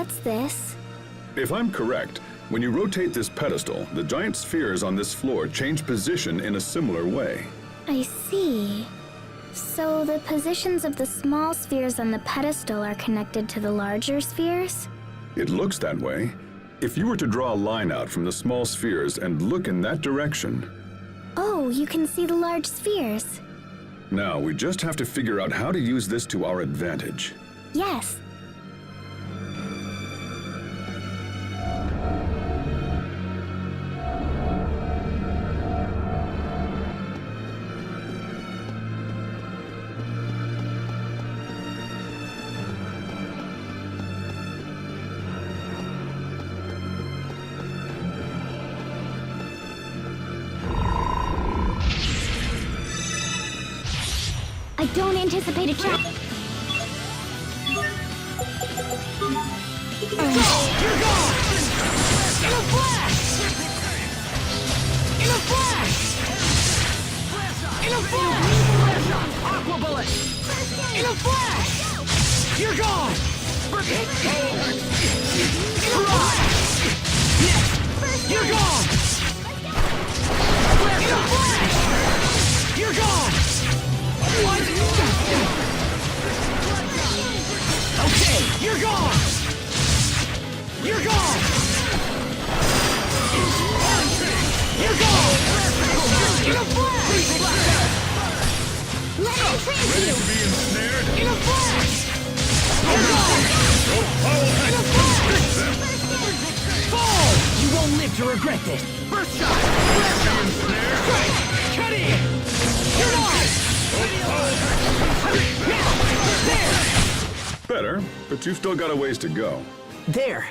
What's this? If I'm correct, when you rotate this pedestal, the giant spheres on this floor change position in a similar way. I see. So the positions of the small spheres on the pedestal are connected to the larger spheres? It looks that way. If you were to draw a line out from the small spheres and look in that direction... Oh, you can see the large spheres. Now, we just have to figure out how to use this to our advantage. Yes. I don't anticipate a trap. You're gone! In a flash! In a flash! In a flash! Aqua bullet! In a flash! You're gone! In a flash! You're gone! In a flash! You're gone! What? Okay, you're gone! You're gone! You're gone! In a flash! Let me freeze Ready you! to be ensnared? In a flash! You're gone! In a flash! Fall! You won't live to regret this! First shot! Strike! Cut in! You're on! There! Better, but you've still got a ways to go. There!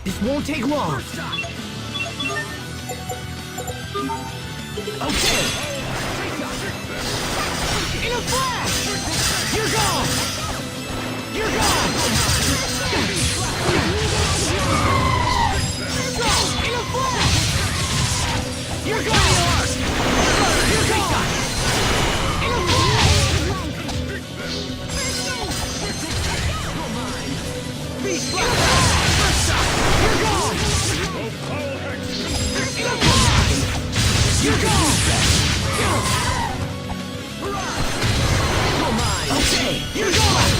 This won't take long. Okay. In a flash! You're gone! You're gone! In a flash! You're gone! You're gone! In a flash! Beast Blast! You're gone! In a flash! You're gone! Okay, you're gone!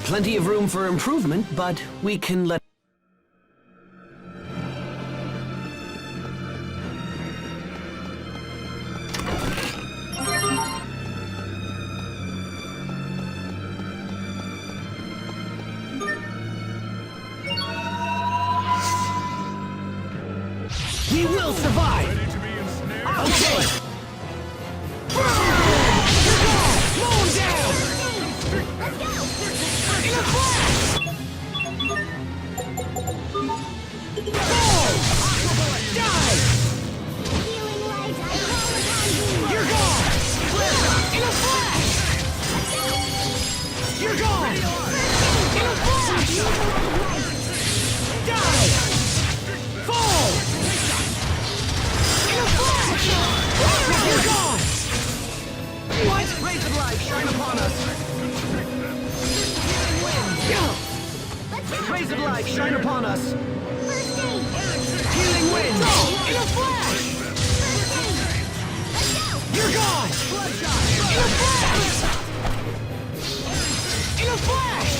Plenty of room for improvement, but we can let... We will survive! Okay! Slow him down! In a flash! Fall! Die! You're gone! In a flash! You're gone! In a flash! Die! Fall! In a flash! You're gone! What? Rays of light shine upon us! Rays of light shine upon us! Healing wind! In a flash! You're gone! In a flash! In a flash!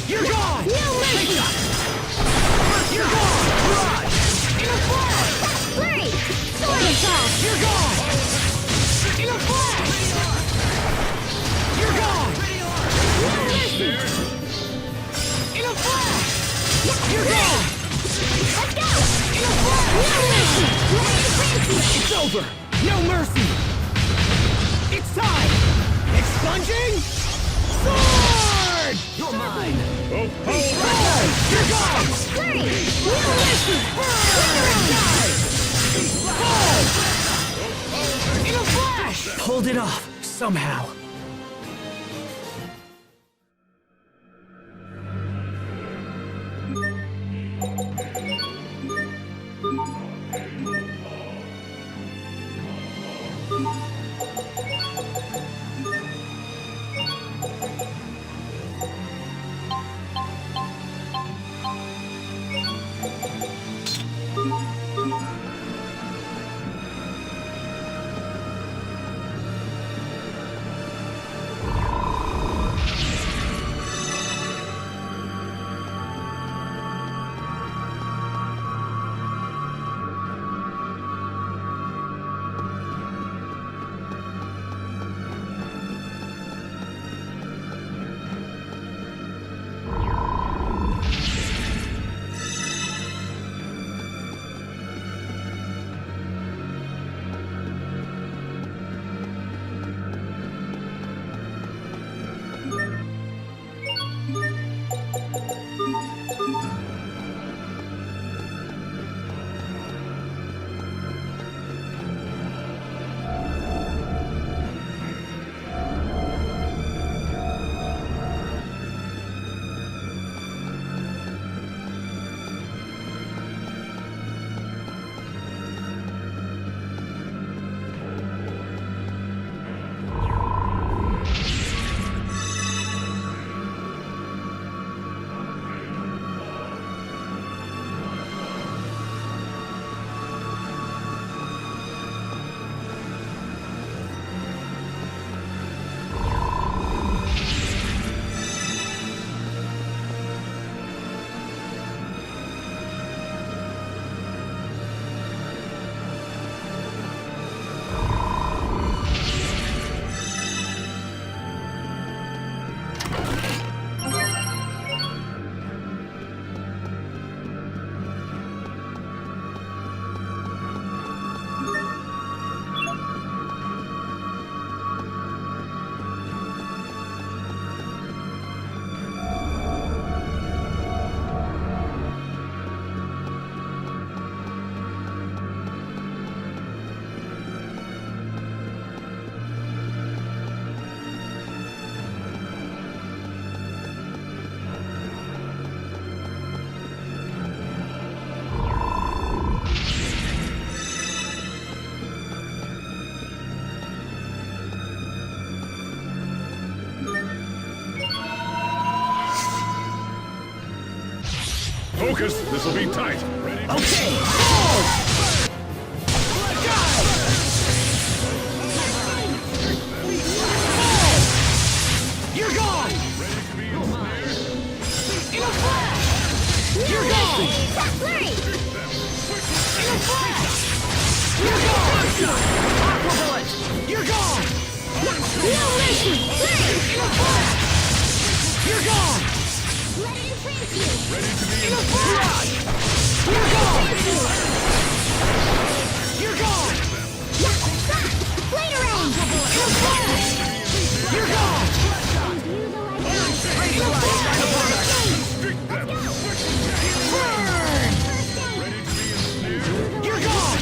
You're gone! No mercy! You're gone! In a flash! Flurry! Sword assault! You're gone! In a flash! You're gone! No mercy! In a flash! You're gone! Let's go! In a flash! No mercy! It's over! No mercy! It's time! Expunging! Sword! You're mine! You're gone! Flurry! No mercy! Die! Fall! In a flash! Pulled it off, somehow. Focus. This will be tight. Okay, fall! You're gone! In a flash! You're gone! Flurry! In a flash! You're gone! Aqua bullet! You're gone! No mercy! Flurry! In a flash! You're gone! Let it entrance you! In a flash! You're gone! You're gone! Yeah, stop! Blade range! In a flash! You're gone! Imbue the Burn! You're gone!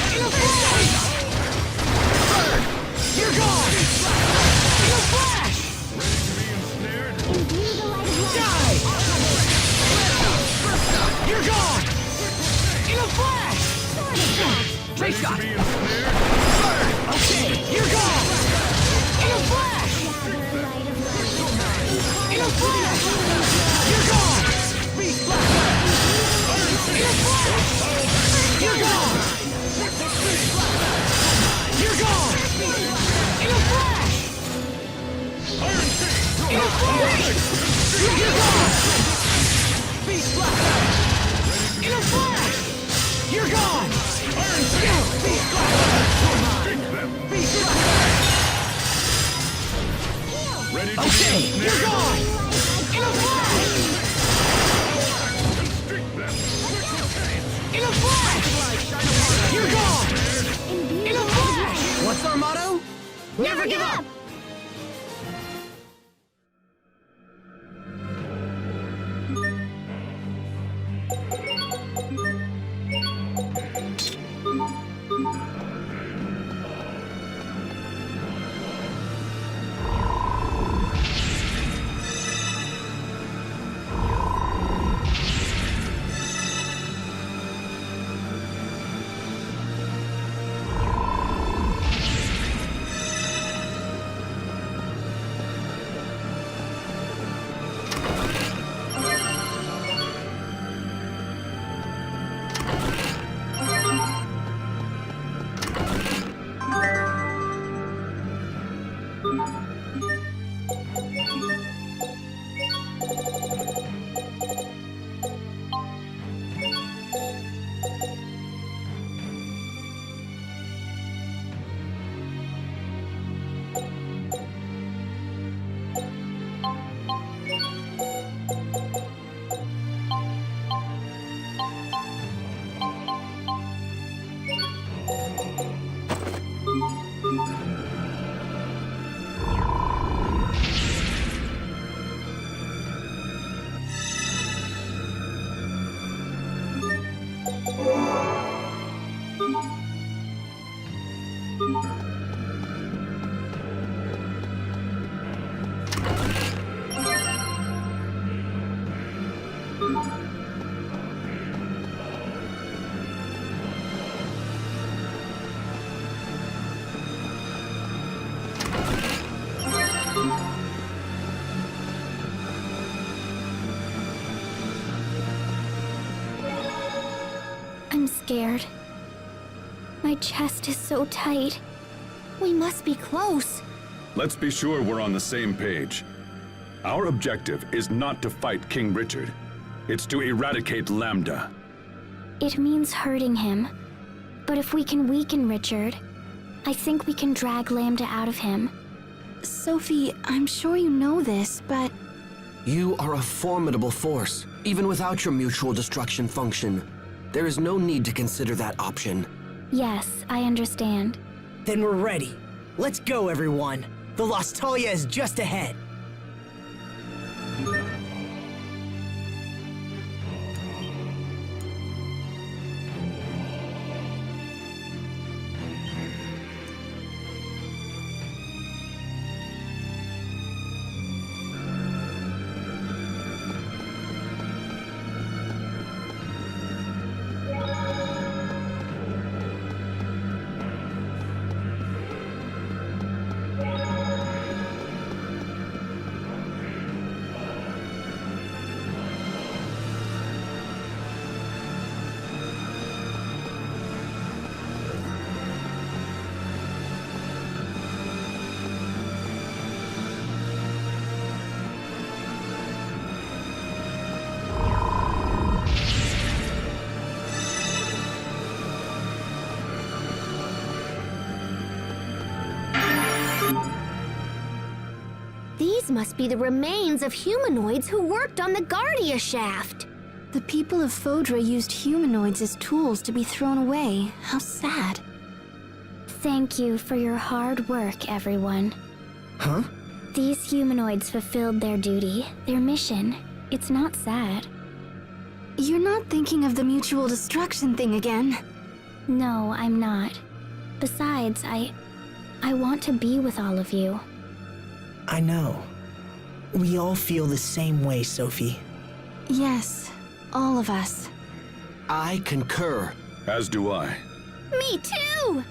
In a flash! Burn! You're gone! In a flash! Die! You're gone! In a flash! Trick shot! Burn! Okay, you're gone! In a flash! In a flash! You're gone! Beast blast! In a flash! You're gone! You're gone! In a flash! In a flash! You're gone! Beast blast! In a flash! You're gone! Beast blast! Beast blast! Okay, you're gone! In a flash! In a flash! You're gone! In a flash! What's our motto? Never give up! I'm scared. My chest is so tight. We must be close. Let's be sure we're on the same page. Our objective is not to fight King Richard. It's to eradicate Lambda. It means hurting him. But if we can weaken Richard, I think we can drag Lambda out of him. Sophie, I'm sure you know this, but... You are a formidable force, even without your mutual destruction function. There is no need to consider that option. Yes, I understand. Then we're ready. Let's go, everyone. The Lostalia is just ahead. These must be the remains of humanoids who worked on the Guardia shaft. The people of Fodra used humanoids as tools to be thrown away. How sad. Thank you for your hard work, everyone. Huh? These humanoids fulfilled their duty, their mission. It's not sad. You're not thinking of the mutual destruction thing again? No, I'm not. Besides, I want to be with all of you. I know. We all feel the same way, Sophie. Yes, all of us. I concur. As do I. Me too!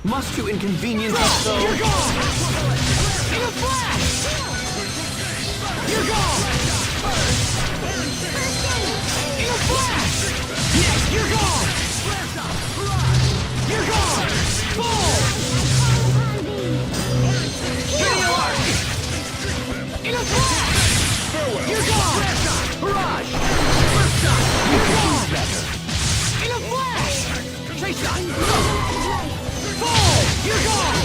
Must you inconvenience us so? You're gone! In a flash! You're gone! In a flash! Yes, you're gone! You're gone! Full! Video arc! In a flash! You're gone! Barrage! First shot! You're gone! In a flash! Chase shot! Full! You're gone!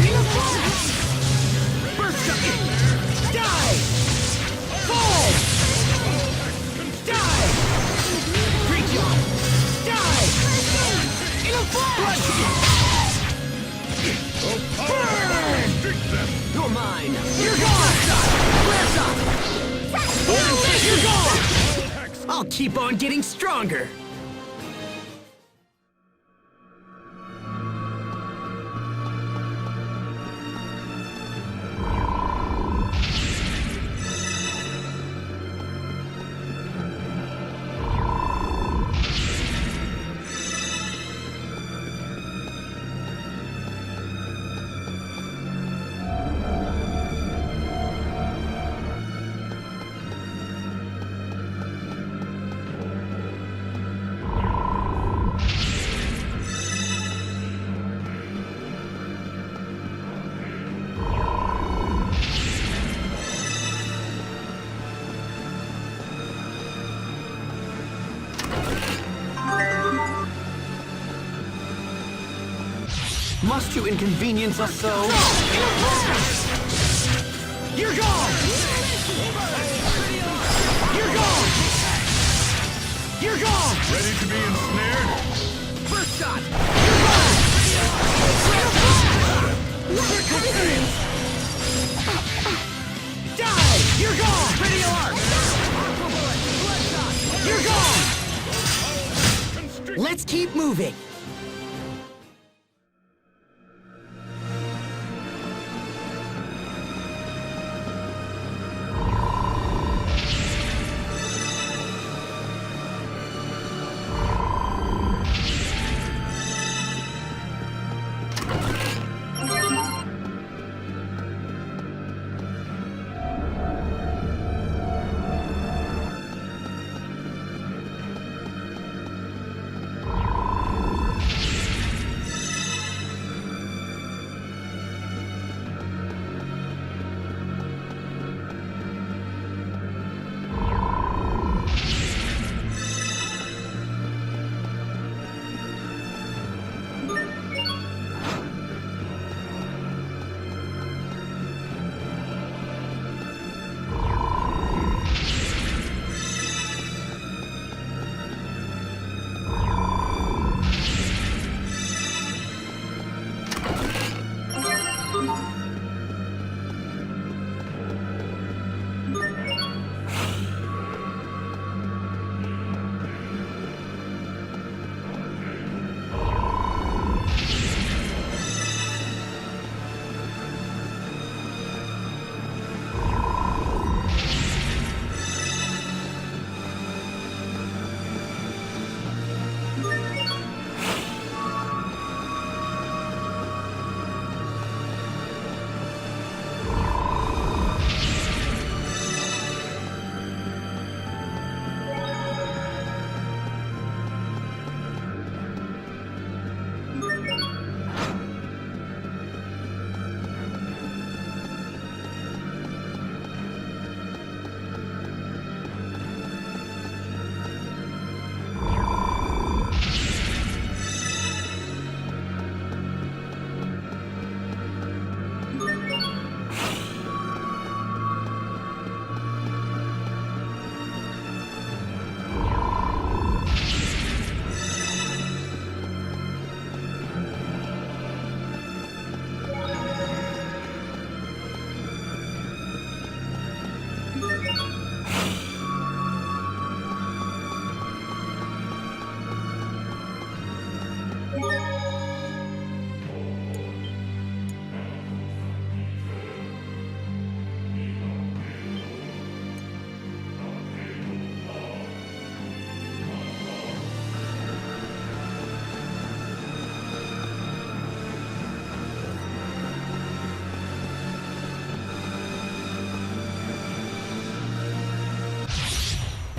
In a flash! Burst shot! Die! Full! Die! Pre-jump! Die! In a flash! Burn! You're mine! You're gone! Blast up! You're gone! I'll keep on getting stronger! Must you inconvenience us so? You're gone! You're gone! You're gone! Ready to be ensnared? First shot! You're gone! Die! You're gone! Radio arc! You're gone! Let's keep moving!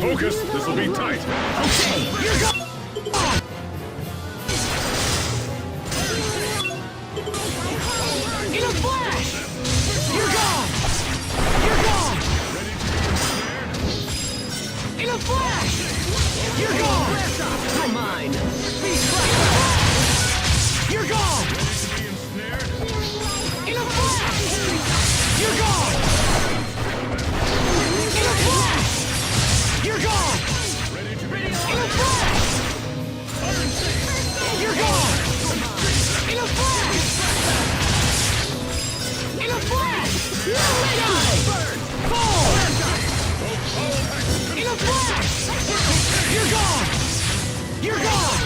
Focus, this'll be tight. Okay, you're gone! In a flash! You're gone! You're gone! In a flash! You're gone! You're mine. You're gone! In a flash! You're gone! In a flash! You're gone! In a flash! You're gone! In a flash! In a flash! Die! Fall! In a flash! You're gone! You're gone!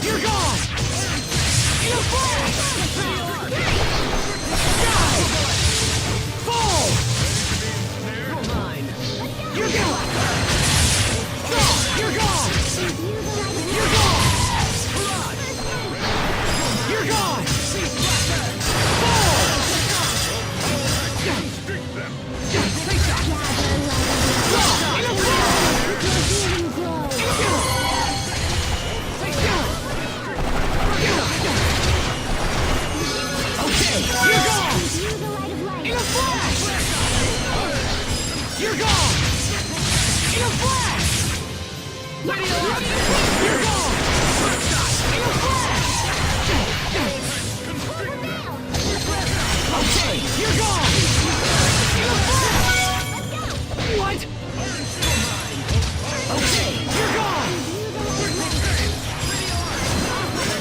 You're gone! In a flash! Die! Fall! You're gone! You're gone! You're gone! You're gone! Fall! In a okay, you're gone! In a flash! You're gone! In a flash! You're gone! In a flash! Okay, you're gone! In a flash! What? Okay, you're gone!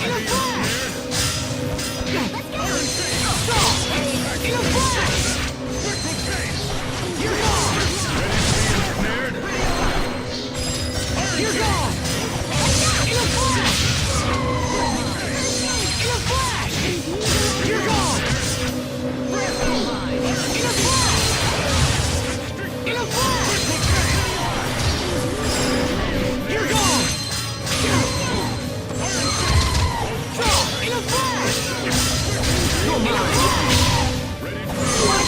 In a flash! In a flash! You're gone! You're gone! In a flash! In a flash! You're gone! In a flash! In a flash! You're gone! In a flash! You're mine! What?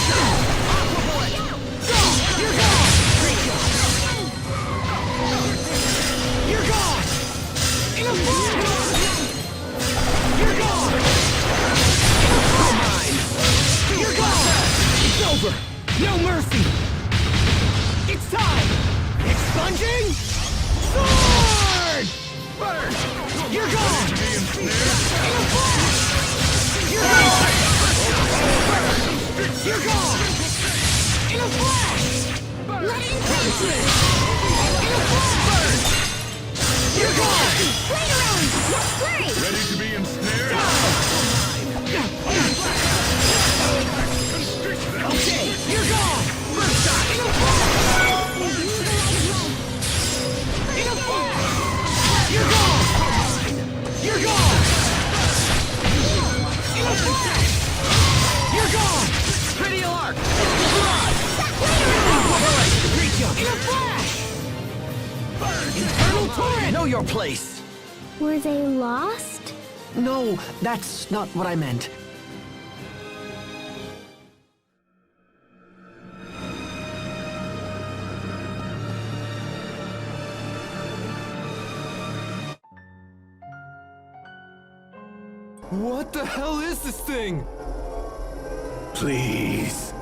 You're gone! You're gone! In a flash! You're gone! In a flash! You're gone! It's over! No mercy! It's time! Expunging! Sword! Burn! You're gone! In a flash! You're gone! You're gone! In a flash! Let it penetrate! In a flash! You're gone! Wait around! Let's play! Ready to be ensnared? Okay, you're gone! First shot! In a flash! In a flash! You're gone! You're gone! In a flash! You're gone! Pretty arc! In a flash! Infernal torrent! Know your place. Were they lost? No, that's not what I meant. What the hell is this thing? Please.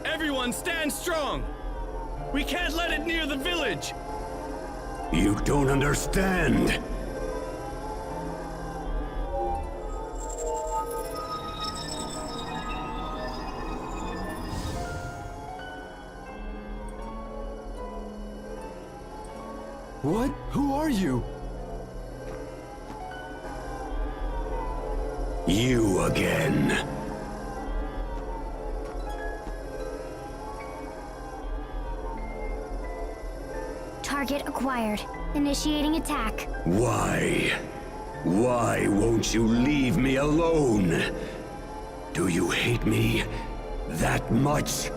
Everyone stand strong! We can't let it near the village! You don't understand. What? Who are you? You again. Target acquired. Initiating attack. Why? Why won't you leave me alone? Do you hate me that much?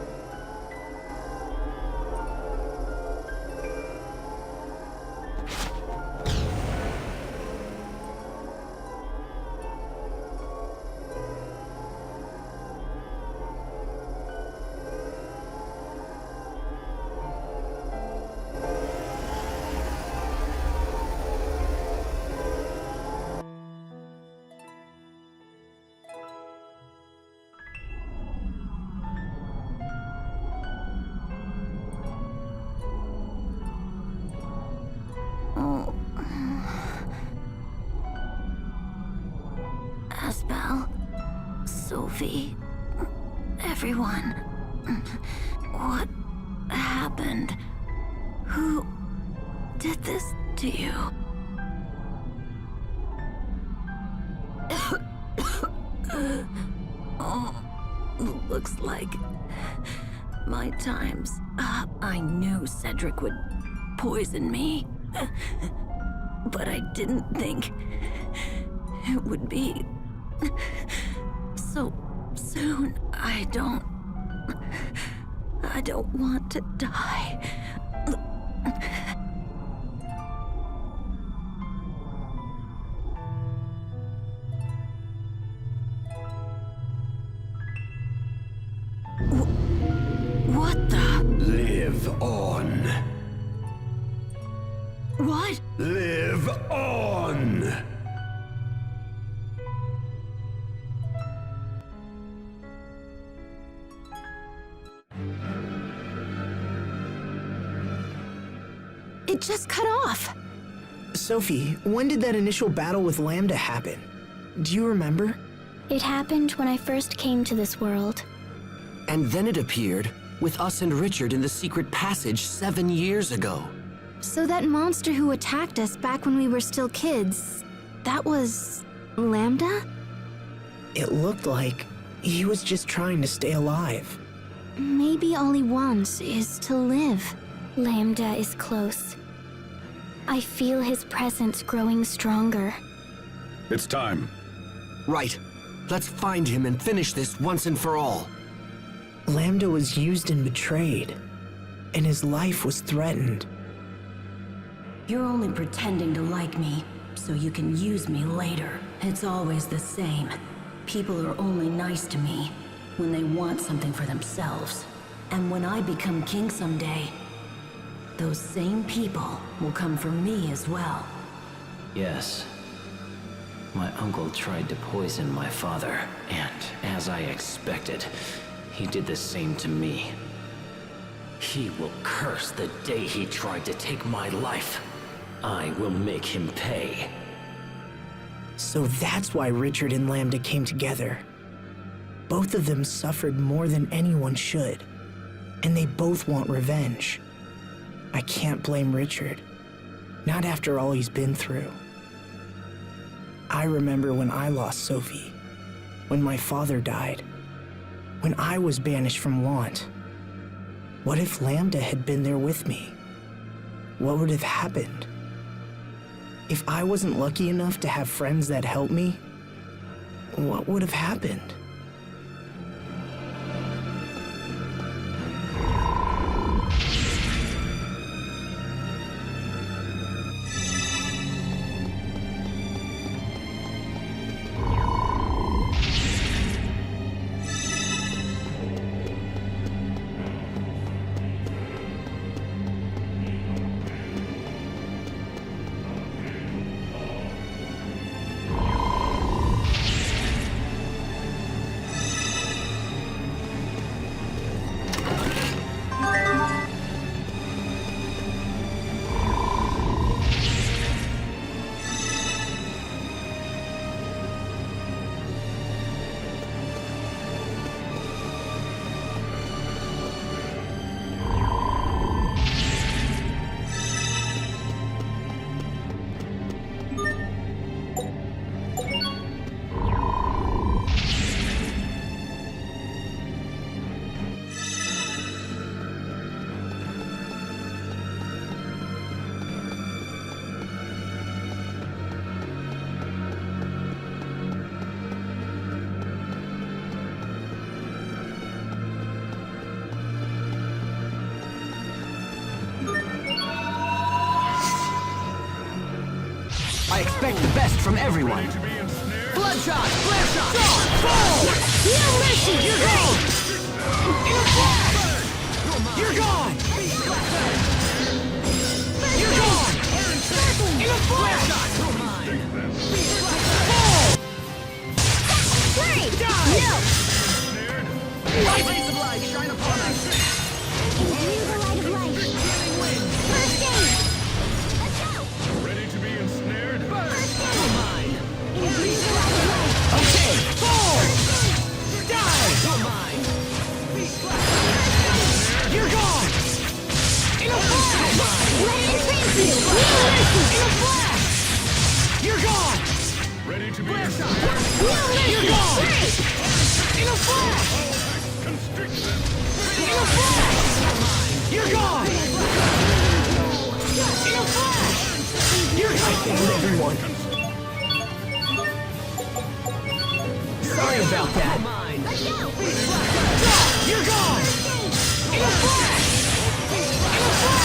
Sophie. Everyone. What happened? Who did this to you? Oh, looks like my time's up. I knew Cedric would poison me, but I didn't think it would be so soon. I don't want to die. What the? Live on. What? Live on! It just cut off. Sophie, when did that initial battle with Lambda happen? Do you remember? It happened when I first came to this world. And then it appeared with us and Richard in the secret passage 7 years ago. So that monster who attacked us back when we were still kids, that was Lambda? It looked like he was just trying to stay alive. Maybe all he wants is to live. Lambda is close. I feel his presence growing stronger. It's time. Right. Let's find him and finish this once and for all. Lambda was used and betrayed, and his life was threatened. You're only pretending to like me, so you can use me later. It's always the same. People are only nice to me when they want something for themselves. And when I become king someday, those same people will come for me as well. Yes. My uncle tried to poison my father, and as I expected, he did the same to me. He will curse the day he tried to take my life. I will make him pay. So that's why Richard and Lambda came together. Both of them suffered more than anyone should, and they both want revenge. I can't blame Richard, not after all he's been through. I remember when I lost Sophie, when my father died, when I was banished from Want. What if Lambda had been there with me? What would have happened? If I wasn't lucky enough to have friends that helped me, what would have happened? I expect the best from everyone. Bloodshot! Flare shot! Fall! No mercy! You're gone! In a flash! You're gone! You're gone! In a flash! Fall! Great! Die! No! Rays of light shine upon us! Imbue the light of life. First aid! Let's go! Ready to be ensnared? First aid! Imbue the light of life. Okay! Fall! In a flash! You're gone! Ready to be You're gone! In a flash! In a flash! You're gone! In a flash! You're gone! I failed everyone. Sorry about that. You're gone! In a flash! In a flash!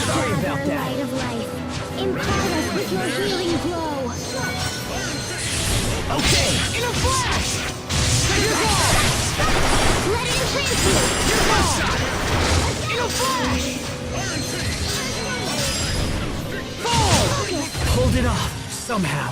Sorry about that. Light of life, impart us with your healing glow. Okay! In a flash! You're gone! Let it entrance you. You're gone! In a flash! Fall! Pulled it off, somehow.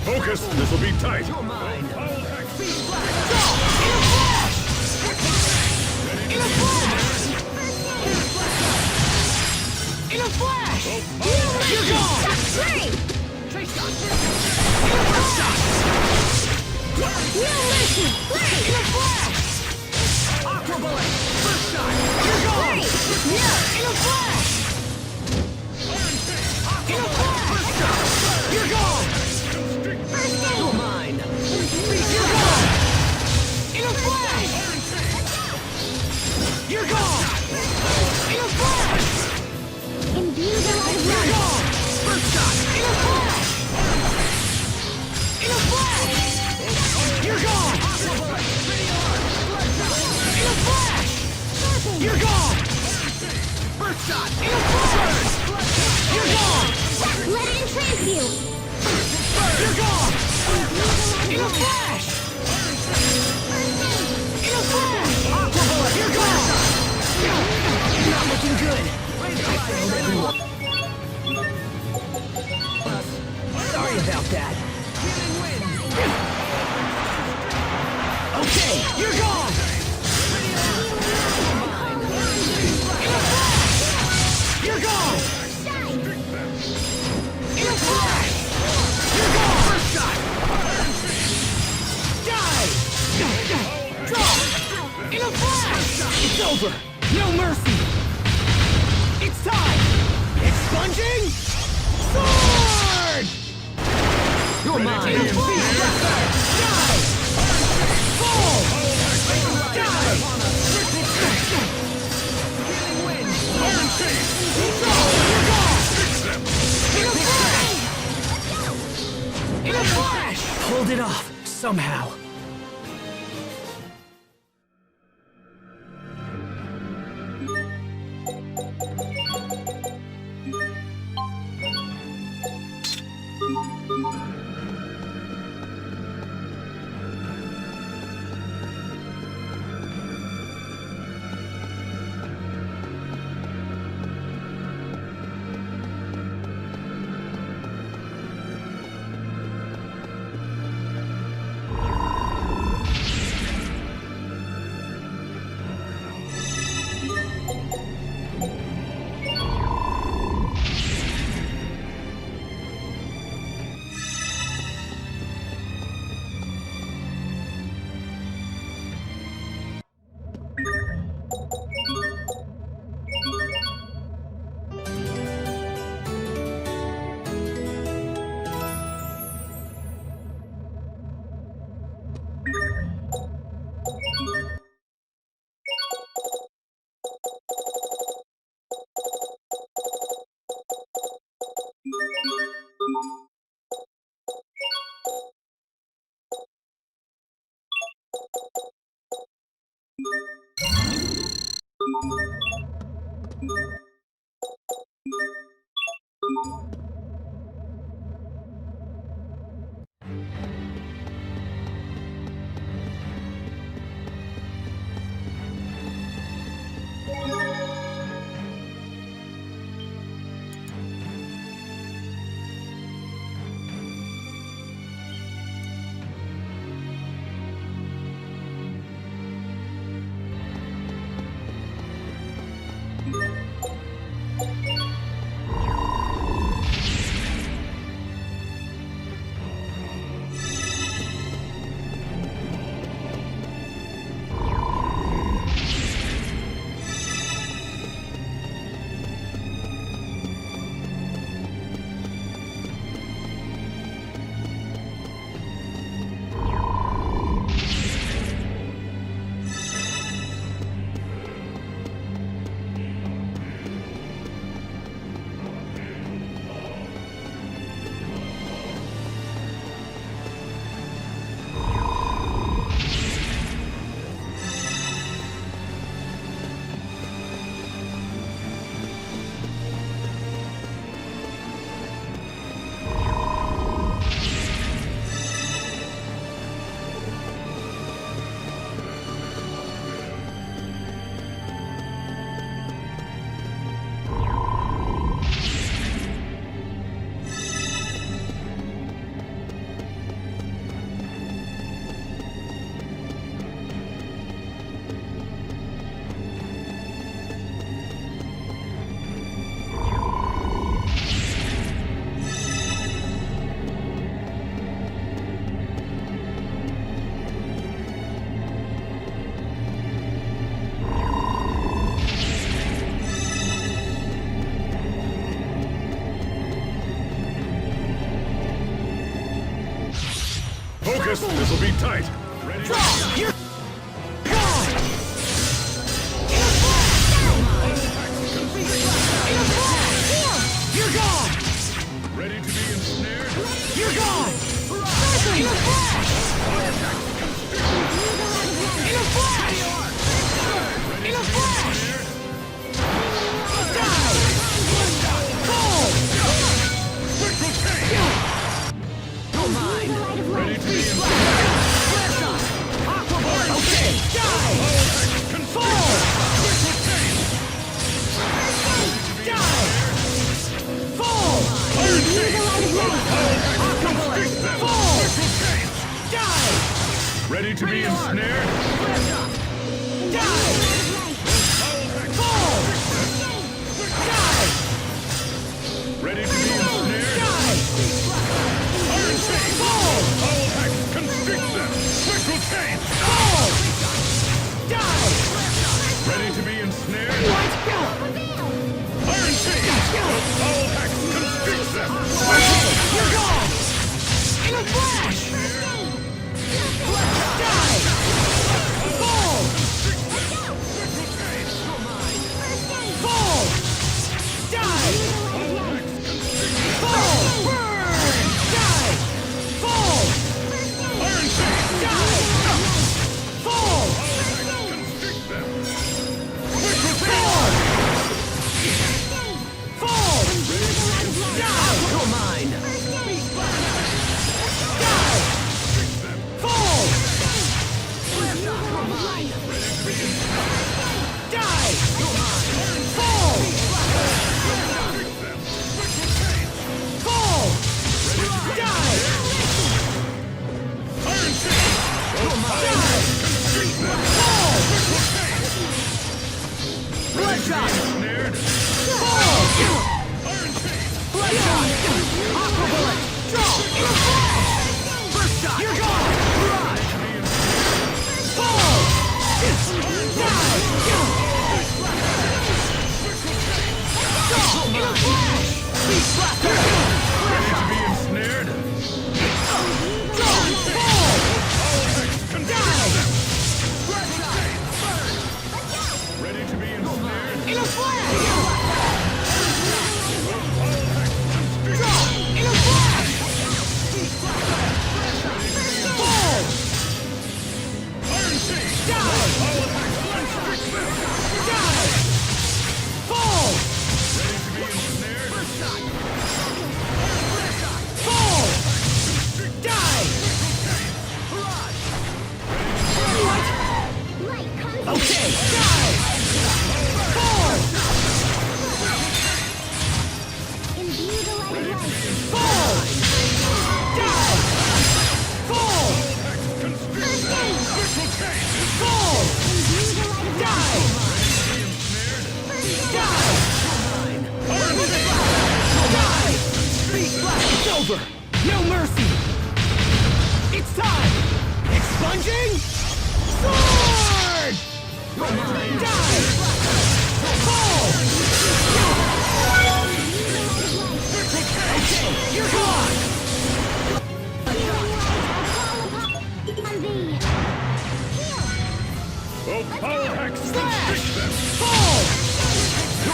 Focus! This will be tight! You're mine! In a flash! In a flash! In a flash! You're gone! Trace shot! In a flash! No mercy! In a flash! Aqua bullet! First shot! You're gone! In a flash! In a flash! First shot! You're gone! You're mine! You're gone! In a flash! You're gone! In a flash! Imbue the light of You're life. gone! First shot! In a flash! In a flash! You're gone! In a flash! You're gone! First shot! In a flash! You're gone! Let it entrance you. You're gone! In a flash! In a flash! Aqua bullet! You're gone! Not looking good! Sorry about that. Okay, you're gone! In a flash! You're gone! In a flash! You're gone! First shot! Die! Draw! In a flash! It's over! No mercy! It's time! Expunging! Sword! You're mine! In a flash! Die! Fall! Die! Draw! You're gone! In a flash! In a flash! Pulled it off, somehow. Focus! This'll be tight! Ready to You're gone! You're gone! Ready to be ensnared? You're gone! In a flash! In a flash! In a flash! Die! Fall! Spectral change! Don't mind! Ready to be ensnared? Blast off! Aquaboard! Okay! Die! Fall! Spectral change! Die! Fall! Iron change! Aquaboard! Fall! Spectral change! Die! Ready to be ensnared? Die! Fall! Die! Ready to be ensnared? Die! Iron change! Fall! Foul hex! Constrict them! Spectral change! Fall! Die! Ready to be ensnared? Let's go! Iron change! Foul hex! Constrict them! Okay, you're gone! In a flash! Die!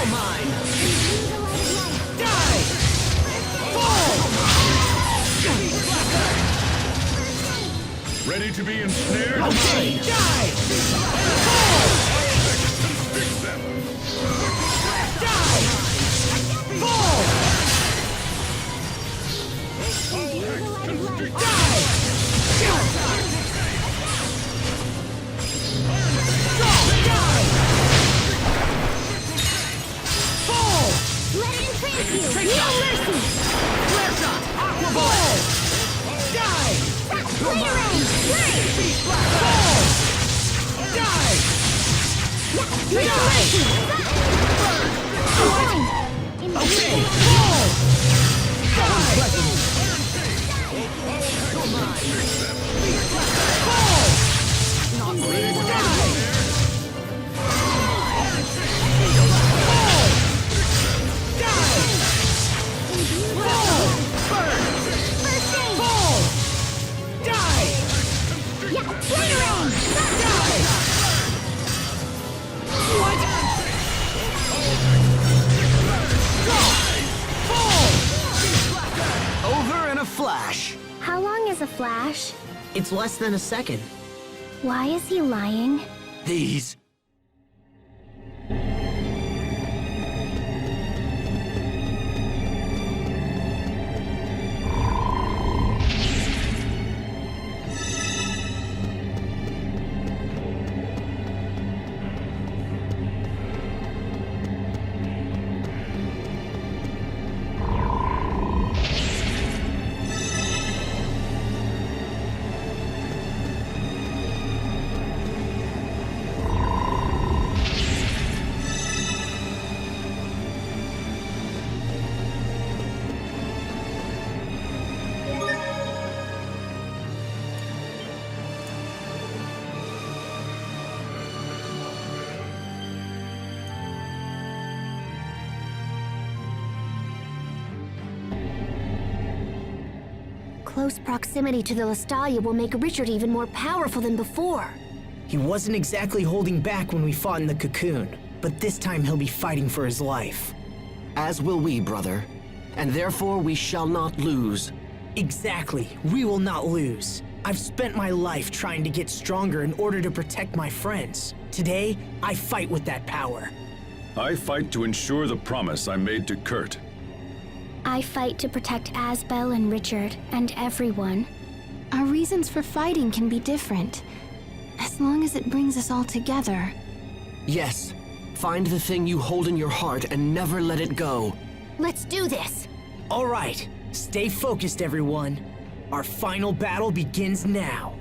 You're mine! Die! Fall! Ready to be ensnared? Okay, die! Fall! Die! Fall! Die! Fall! Let it entrance you! Take No shot. mercy! Flare shot! Aqua ball! Die! Later end! Nice! Fall! Die! No mercy! Fine! Okay! Fall! Die! Fall! Die! Over in a flash. How long is a flash? It's less than a second. Why is he lying? These. Close proximity to the Lestalia will make Richard even more powerful than before. He wasn't exactly holding back when we fought in the cocoon, but this time he'll be fighting for his life. As will we, brother. And therefore we shall not lose. Exactly. We will not lose. I've spent my life trying to get stronger in order to protect my friends. Today, I fight with that power. I fight to ensure the promise I made to Kurt. I fight to protect Asbel and Richard and everyone. Our reasons for fighting can be different, as long as it brings us all together. Yes. Find the thing you hold in your heart and never let it go. Let's do this! All right. Stay focused, everyone. Our final battle begins now.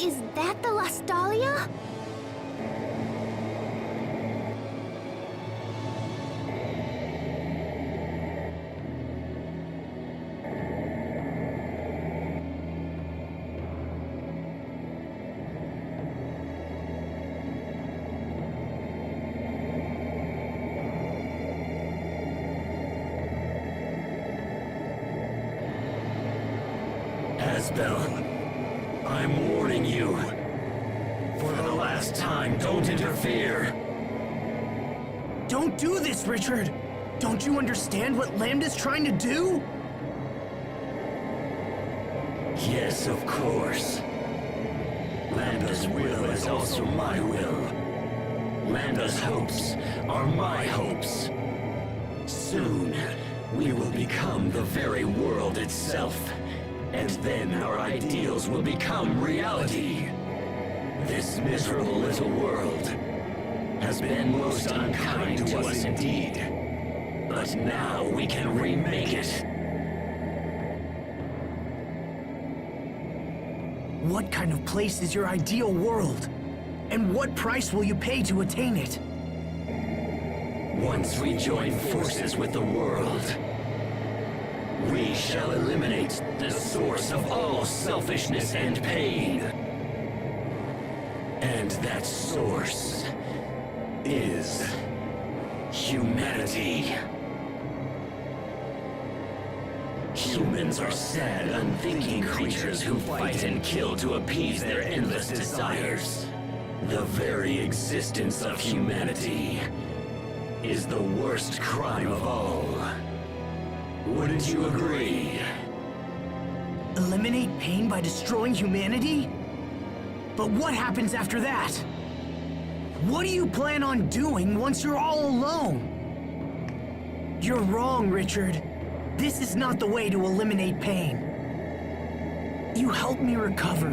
Is that the Lestalia? Asbel, I'm warning you. For the last time, don't interfere. Don't do this, Richard! Don't you understand what Lambda's trying to do? Yes, of course. Lambda's will is also my will. Lambda's hopes are my hopes. Soon, we will become the very world itself. And then our ideals will become reality. This miserable little world has been most unkind to us indeed. But now we can remake it. What kind of place is your ideal world? And what price will you pay to attain it? Once we join forces with the world, We shall eliminate the source of all selfishness and pain. And that source is humanity. Humans are sad, unthinking creatures who fight and kill to appease their endless desires. The very existence of humanity is the worst crime of all. Wouldn't you agree? Eliminate pain by destroying humanity? But what happens after that? What do you plan on doing once you're all alone? You're wrong, Richard. This is not the way to eliminate pain. You helped me recover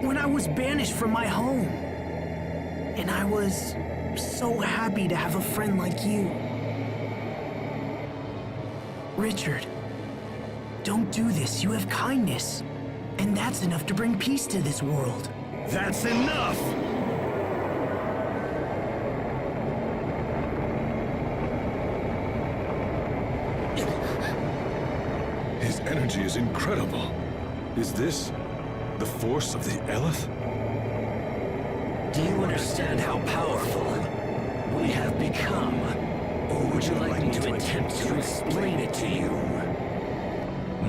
when I was banished from my home. And I was so happy to have a friend like you. Richard, don't do this. You have kindness. And that's enough to bring peace to this world. That's enough! His energy is incredible. Is this the force of the Eleth? Do you understand how powerful we have become? Or would you like me to attempt to explain it to you?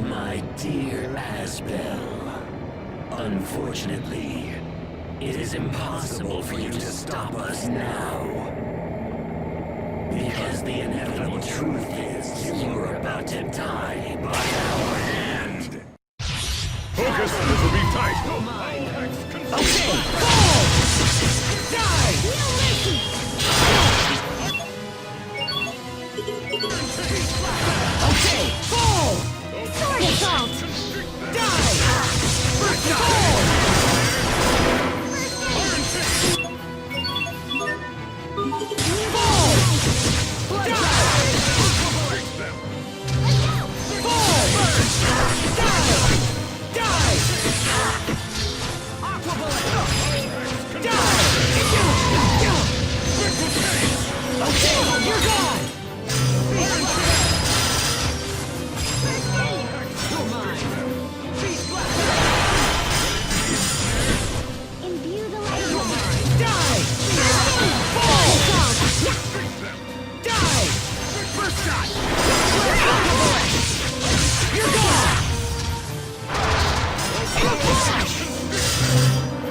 My dear Asbel, unfortunately, it is impossible for you to stop us now. Because the inevitable truth is you're about to die by our hand. Focus! This will be tight! Okay, fall! Die! Okay, fall! Sword assault! Die! First fall! Fall! Die! Fall! Die! Die! Aqua bullet! Die! Okay, you're gone! You're mine! Imbue the light of life. Die! Fall! Die! First shot! Aqua bullet! You're gone! In a flash!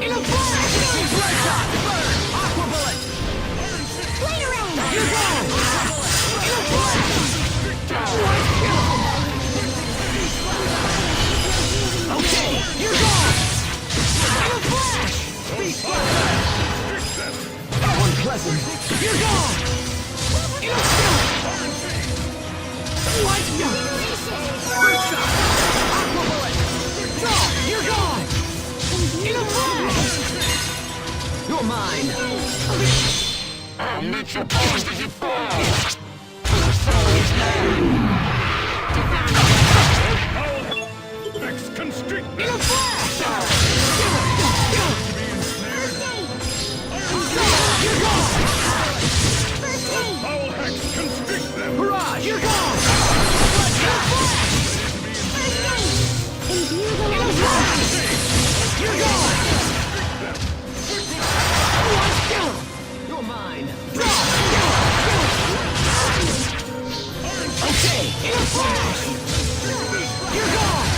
In a flash! Blood shot! Aqua bullet! Flare ring! You're gone! In a flash! Okay, you're gone! In a flash! That one pleasant! You're gone! In a shot! What? First shot! Aqua bullet! Draw! You're gone! In a flash! You're mine! I'm not supposed to fall! Constrict! In a flash! You're gone! First aid! Foul hex, constrict them! Hurrah! You're gone! First aid! Imbue the light of life. You're gone! You're mine! Okay, in a flash! You're gone!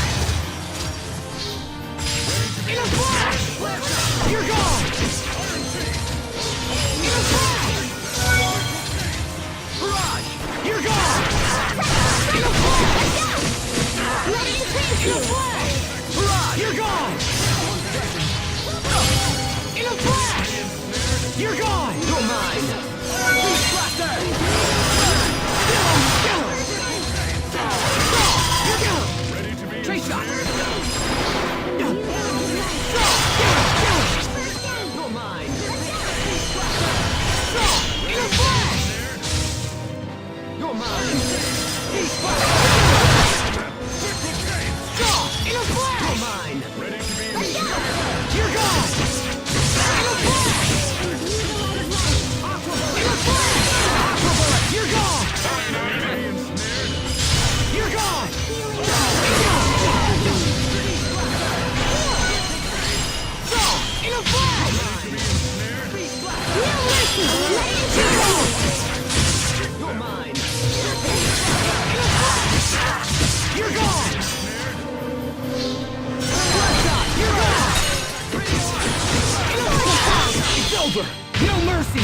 over! No mercy!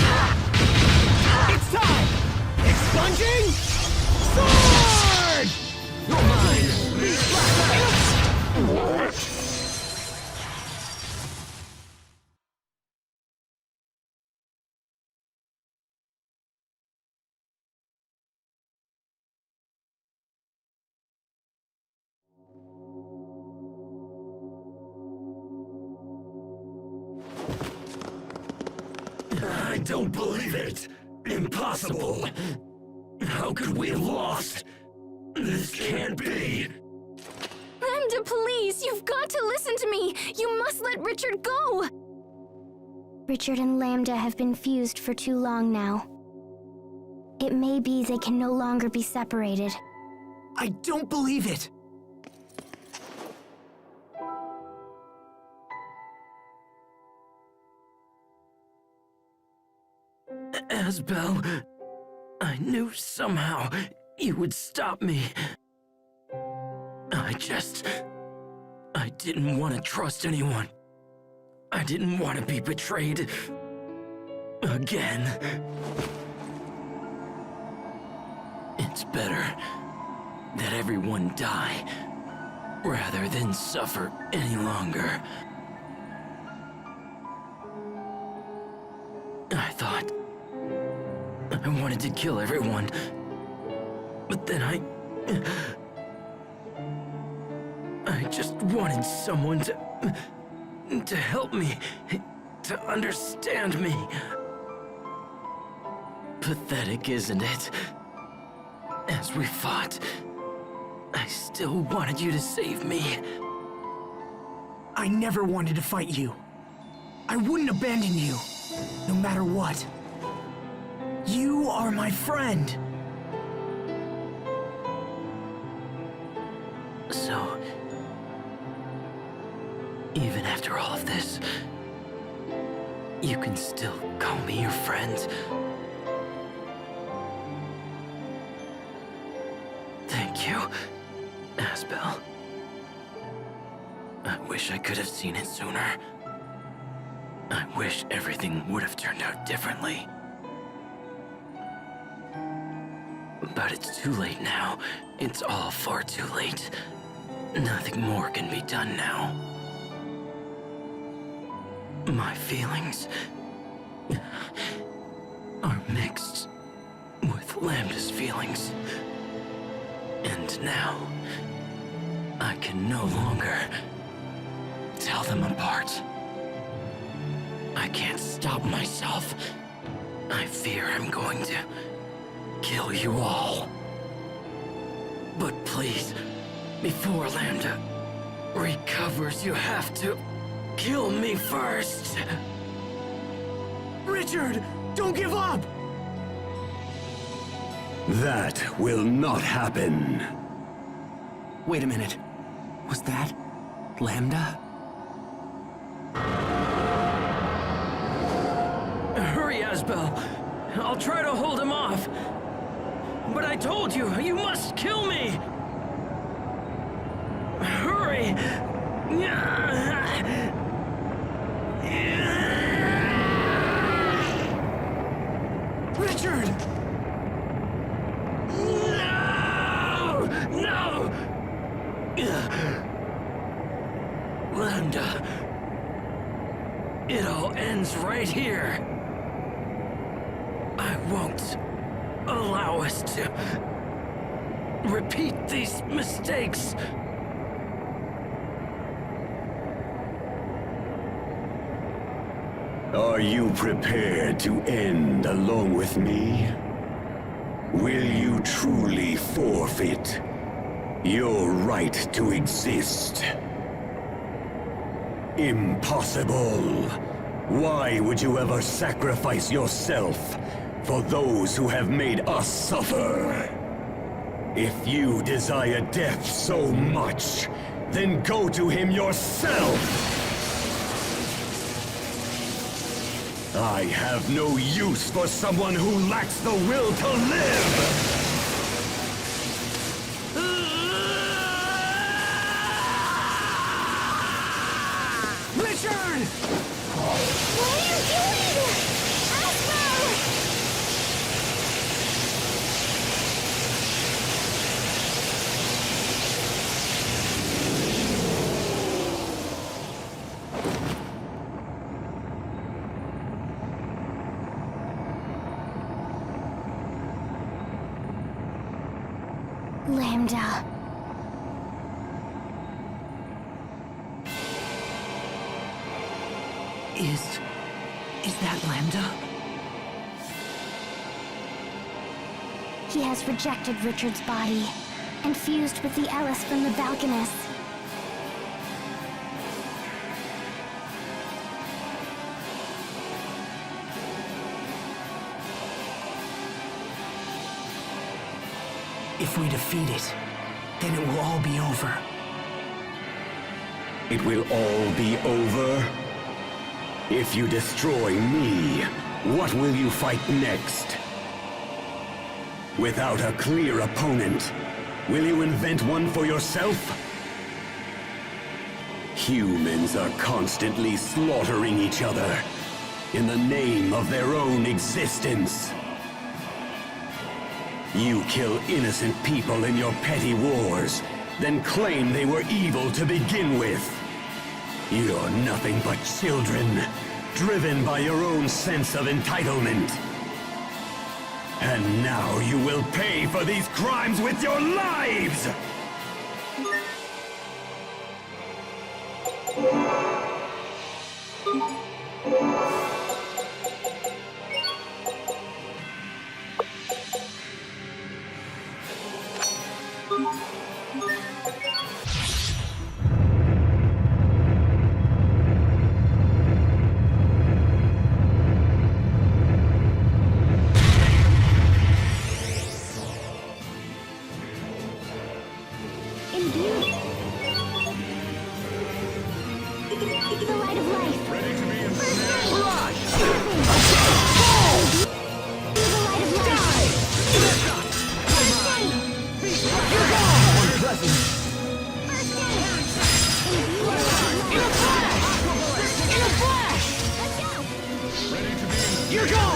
It's time! Expunging! Sword! You're mine! I don't believe it! Impossible! How could we have lost? This can't be! Lambda, please! You've got to listen to me! You must let Richard go! Richard and Lambda have been fused for too long now. It may be they can no longer be separated. I don't believe it! Asbel, I knew somehow you would stop me. I didn't want to trust anyone. I didn't want to be betrayed again. It's better that everyone die rather than suffer any longer. I thought I wanted to kill everyone, but then I just wanted someone to help me, to understand me. Pathetic, isn't it? As we fought, I still wanted you to save me. I never wanted to fight you. I wouldn't abandon you, no matter what. You are my friend. So, even after all of this, you can still call me your friend? Thank you, Asbel. I wish I could have seen it sooner. I wish everything would have turned out differently. But it's too late now. It's all far too late. Nothing more can be done now. My feelings are mixed with Lambda's feelings. And now, I can no longer tell them apart. I can't stop myself. I fear I'm going to kill you all. But please, before Lambda recovers, you have to kill me first. Richard, don't give up! That will not happen. Wait a minute. Was that Lambda? Hurry, Asbel. I'll try to hold him off. But I told you, you must kill me! Hurry! Richard! No! No! Lambda. It all ends right here. I won't allow us to repeat these mistakes. Are you prepared to end along with me? Will you truly forfeit your right to exist? Impossible! Why would you ever sacrifice yourself for those who have made us suffer? If you desire death so much, then go to him yourself! I have no use for someone who lacks the will to live! Richard! What are you doing? Lambda. Is that Lambda? He has rejected Richard's body and fused with the Ellis from the Balconist. If we defeat it, then it will all be over. It will all be over? If you destroy me, what will you fight next? Without a clear opponent, will you invent one for yourself? Humans are constantly slaughtering each other in the name of their own existence. You kill innocent people in your petty wars, then claim they were evil to begin with. You're nothing but children, driven by your own sense of entitlement. And now you will pay for these crimes with your lives! You're gone!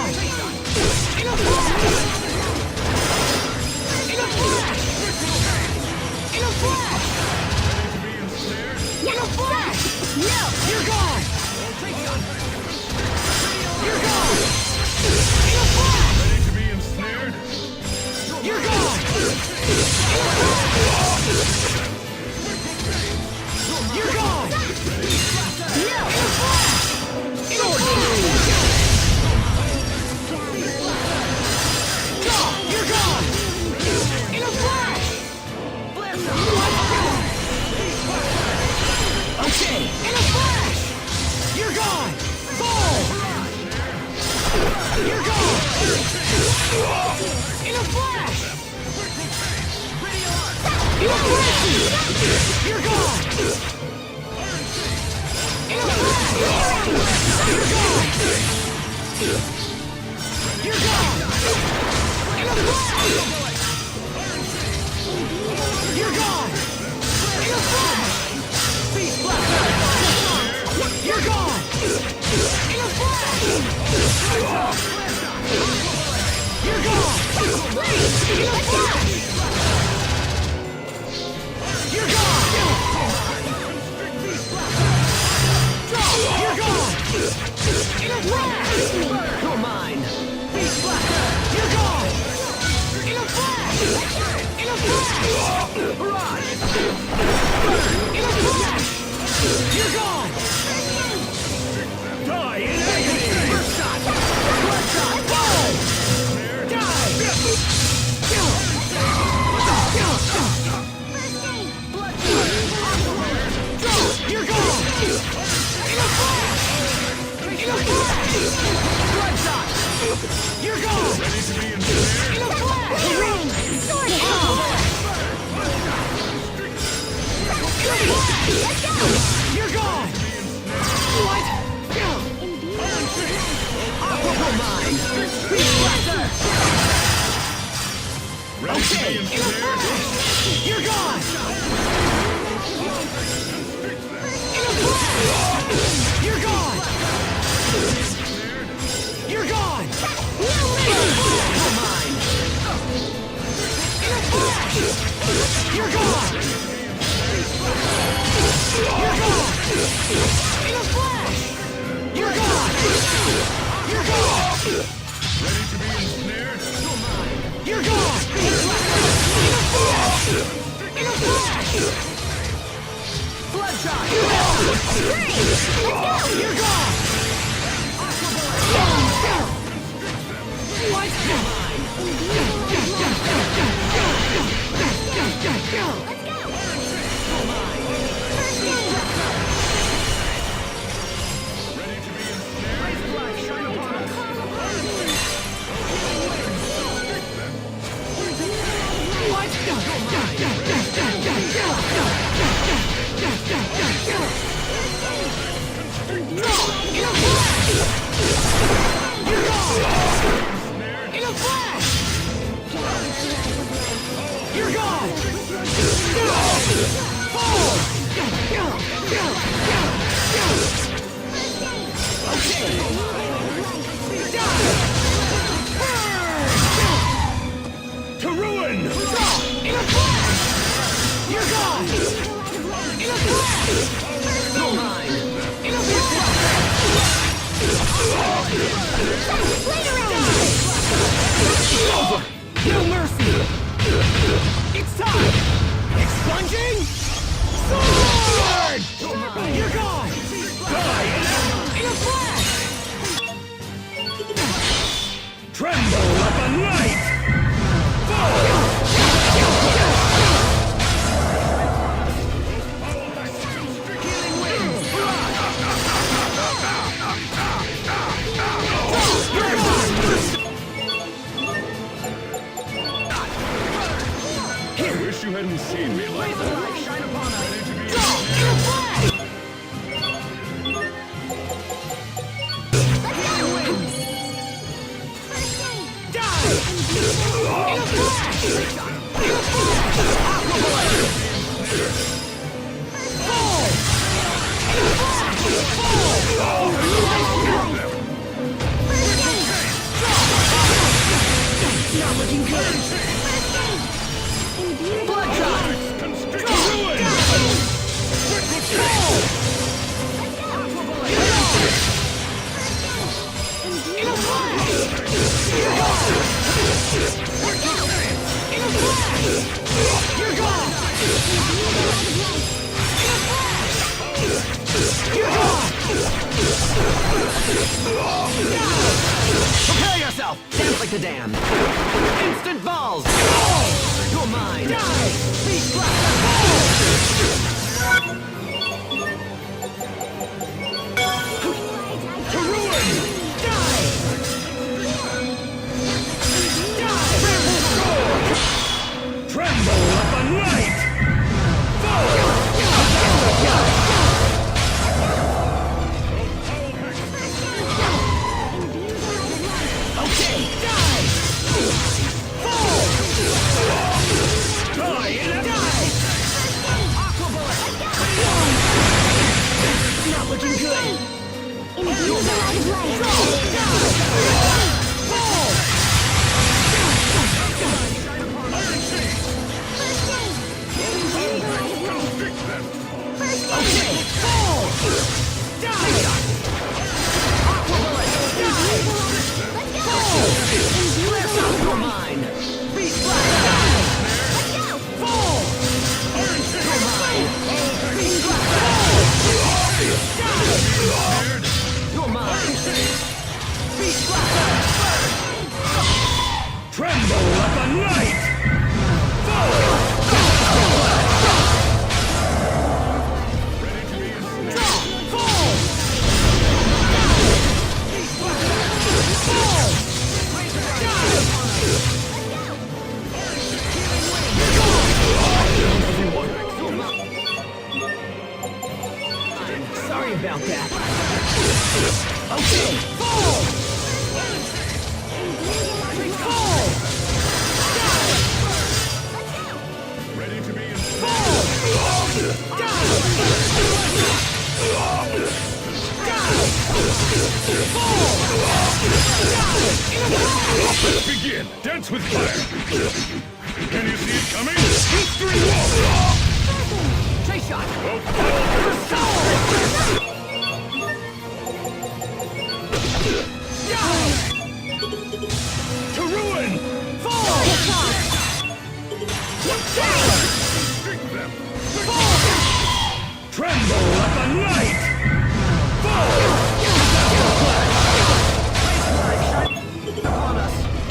No mercy! It's time! Expunging! Sword! You're gone! Die! In a flash! Tremble like a knight! I wish you hadn't seen me like that. Not looking good! Blood drop! Prepare yourself! Dance like the damned! Instant balls! You're mine! To ruin! Tremble like a knight! Okay, die! Die in a Not looking good! Imbue the light of life. Okay, fall! Die! You're mine! Beast Blaster! Fall! You're mine! Beast Blaster! You're mine! Beast Blaster! Tremble like a knight! Sorry about that. Okay, fall! Fall! Ready to be Fall! begin! Dance with fire! Can you see it coming? History wall! Trace shot! To ruin! Fall! Tremble like a knight!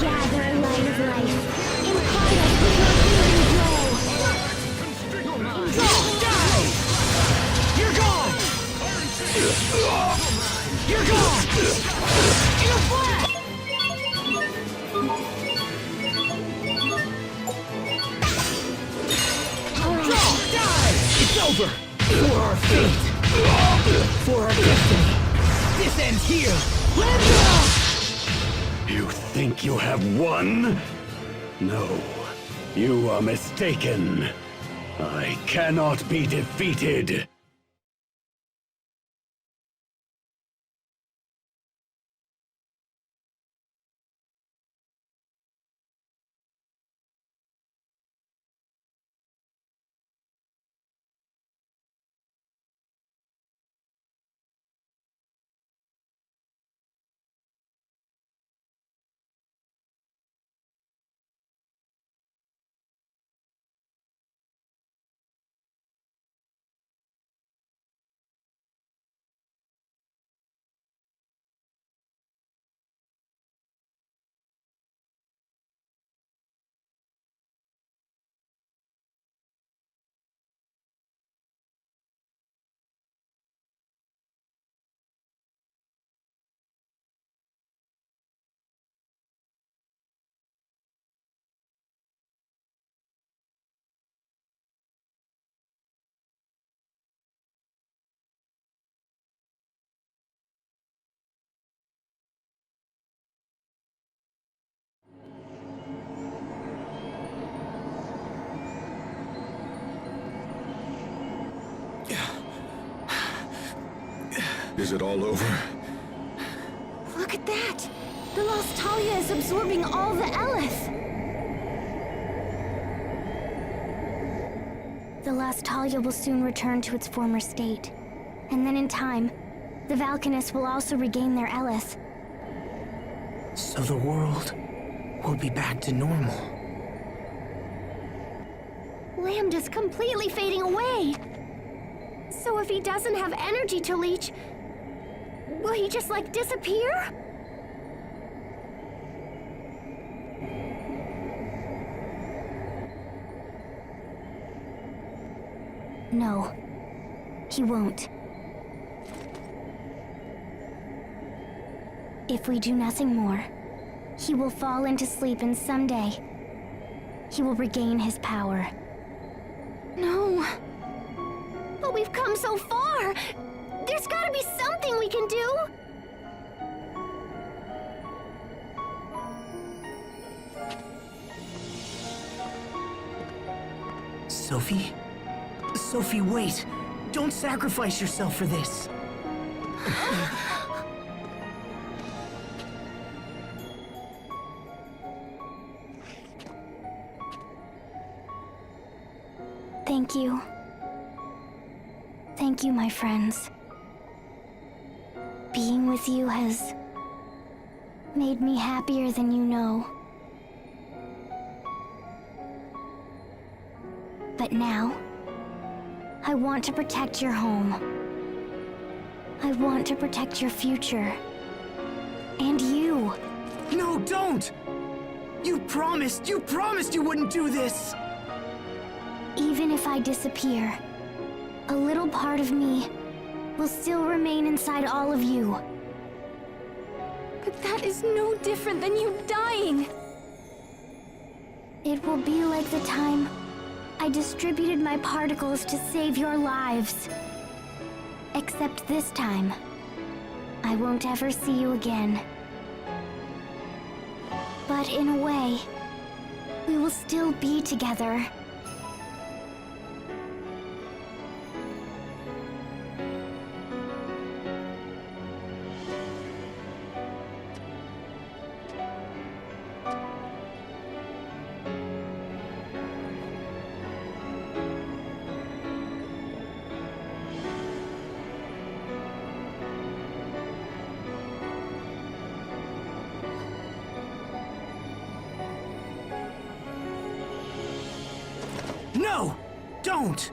Gather light of life. Impart us with your healing glow. You're gone! You're gone! In a flash! Die! It's over! For our fate! For our destiny! This ends here! Lambda! You think you have won? No, you are mistaken. I cannot be defeated. Is it all over? Look at that! The Lost Talia is absorbing all the Eleth! The Lost Talia will soon return to its former state. And then in time, the Valkanists will also regain their Eleth. So the world will be back to normal. Lambda's completely fading away! So if he doesn't have energy to leech, will he just, like, disappear? No, he won't. If we do nothing more, he will fall into sleep and someday, he will regain his power. No. But we've come so far! There's gotta be something we can do! Sophie? Sophie, wait! Don't sacrifice yourself for this! Thank you. Thank you, my friends. Being with you has made me happier than you know. But now, I want to protect your home. I want to protect your future. And you. No, don't! You promised you wouldn't do this! Even if I disappear, a little part of me will still remain inside all of you. But that is no different than you dying. It will be like the time I distributed my particles to save your lives. Except this time, I won't ever see you again. But in a way, we will still be together. No! Don't!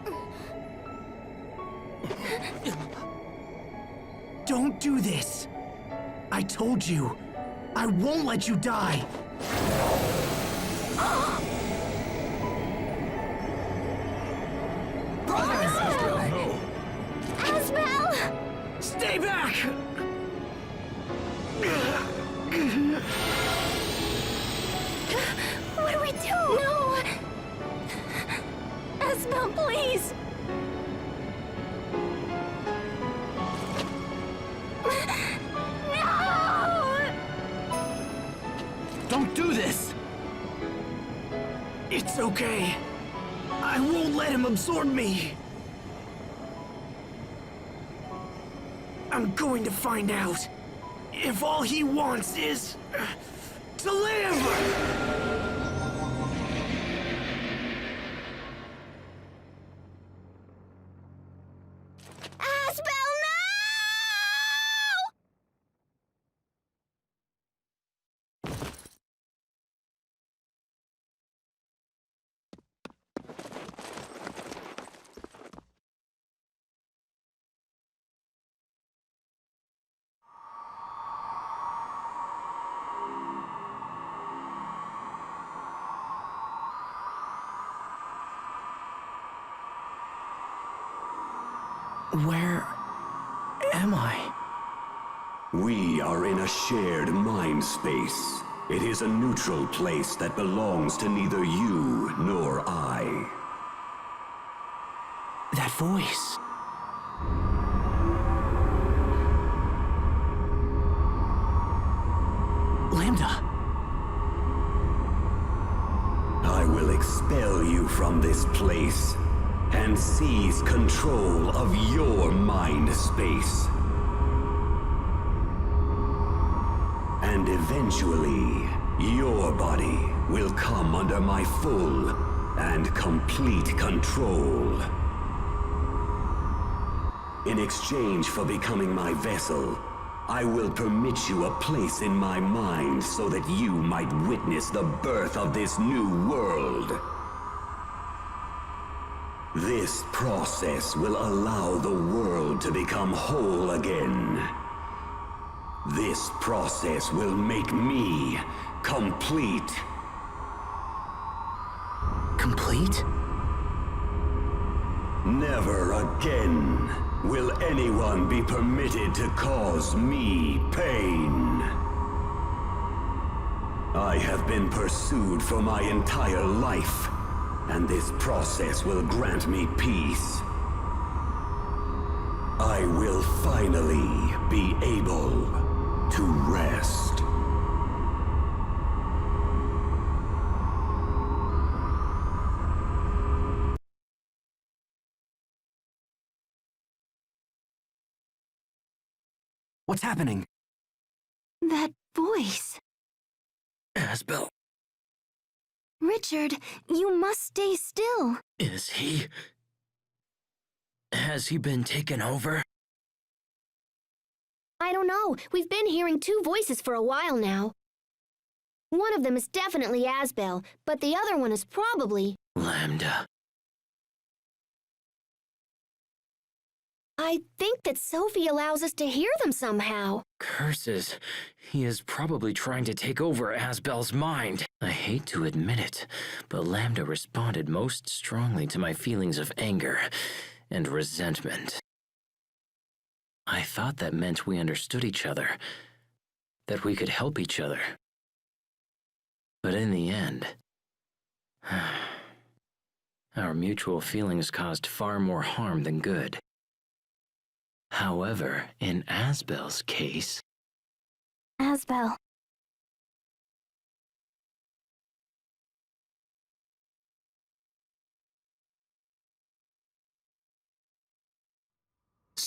Don't do this! I told you, I won't let you die! Asbel! Stay back! What do we do? No! Asbel, please! No! Don't do this! It's okay. I won't let him absorb me. I'm going to find out if all he wants is to live! Where am I? We are in a shared mind space. It is a neutral place that belongs to neither you nor I. That voice. Lambda. I will expel you from this place and seize control of your mind space. And eventually, your body will come under my full and complete control. In exchange for becoming my vessel, I will permit you a place in my mind so that you might witness the birth of this new world. This process will allow the world to become whole again. This process will make me complete. Complete? Never again will anyone be permitted to cause me pain. I have been pursued for my entire life, and this process will grant me peace. I will finally be able to rest. What's happening? That voice. Asbel, Richard, you must stay still. is he... Has he been taken over? I don't know. We've been hearing two voices for a while now. One of them is definitely Asbel, but the other one is probably... Lambda. I think that Sophie allows us to hear them somehow. Curses. He is probably trying to take over Asbel's mind. I hate to admit it, but Lambda responded most strongly to my feelings of anger and resentment. I thought that meant we understood each other, that we could help each other. But in the end, our mutual feelings caused far more harm than good. However, in Asbel's case... Asbel.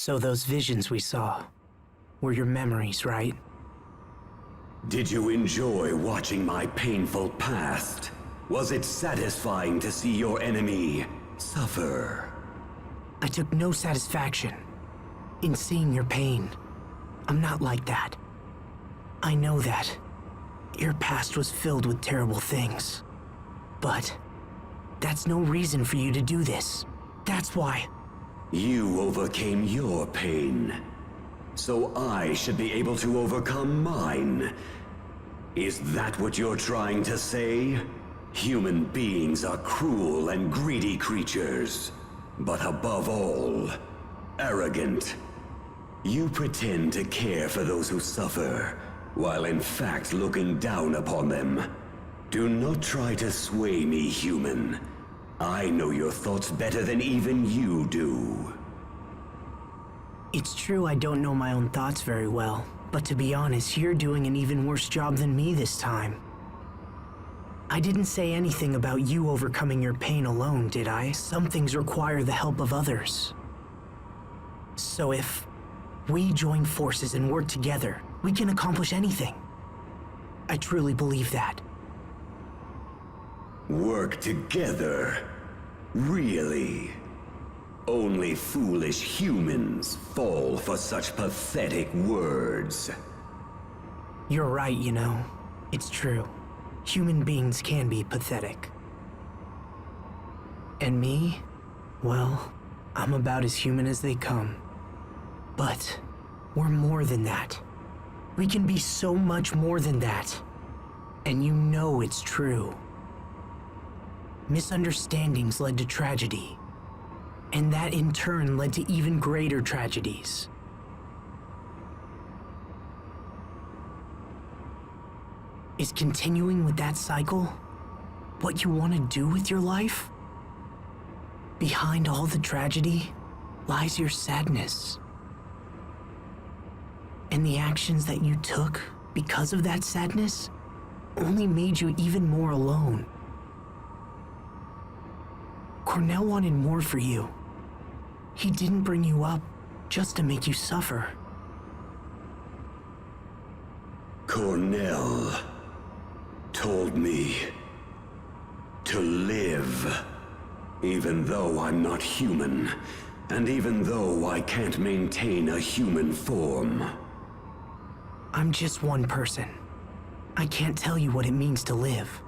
So those visions we saw were your memories, right? Did you enjoy watching my painful past? Was it satisfying to see your enemy suffer? I took no satisfaction in seeing your pain. I'm not like that. I know that. Your past was filled with terrible things. But that's no reason for you to do this. That's why. You overcame your pain, so I should be able to overcome mine. Is that what you're trying to say? Human beings are cruel and greedy creatures, but above all, arrogant. You pretend to care for those who suffer, while in fact looking down upon them. Do not try to sway me, human. I know your thoughts better than even you do. It's true I don't know my own thoughts very well, but to be honest, you're doing an even worse job than me this time. I didn't say anything about you overcoming your pain alone, did I? Some things require the help of others. So if we join forces and work together, we can accomplish anything. I truly believe that. Work together? Really? Only foolish humans fall for such pathetic words. You're right, you know. It's true. Human beings can be pathetic. And me? Well, I'm about as human as they come. But we're more than that. We can be so much more than that. And you know it's true. Misunderstandings led to tragedy. And that in turn led to even greater tragedies. Is continuing with that cycle what you want to do with your life? Behind all the tragedy lies your sadness. And the actions that you took because of that sadness only made you even more alone. Cornell wanted more for you. He didn't bring you up just to make you suffer. Cornell told me to live, even though I'm not human, and even though I can't maintain a human form. I'm just one person. I can't tell you what it means to live.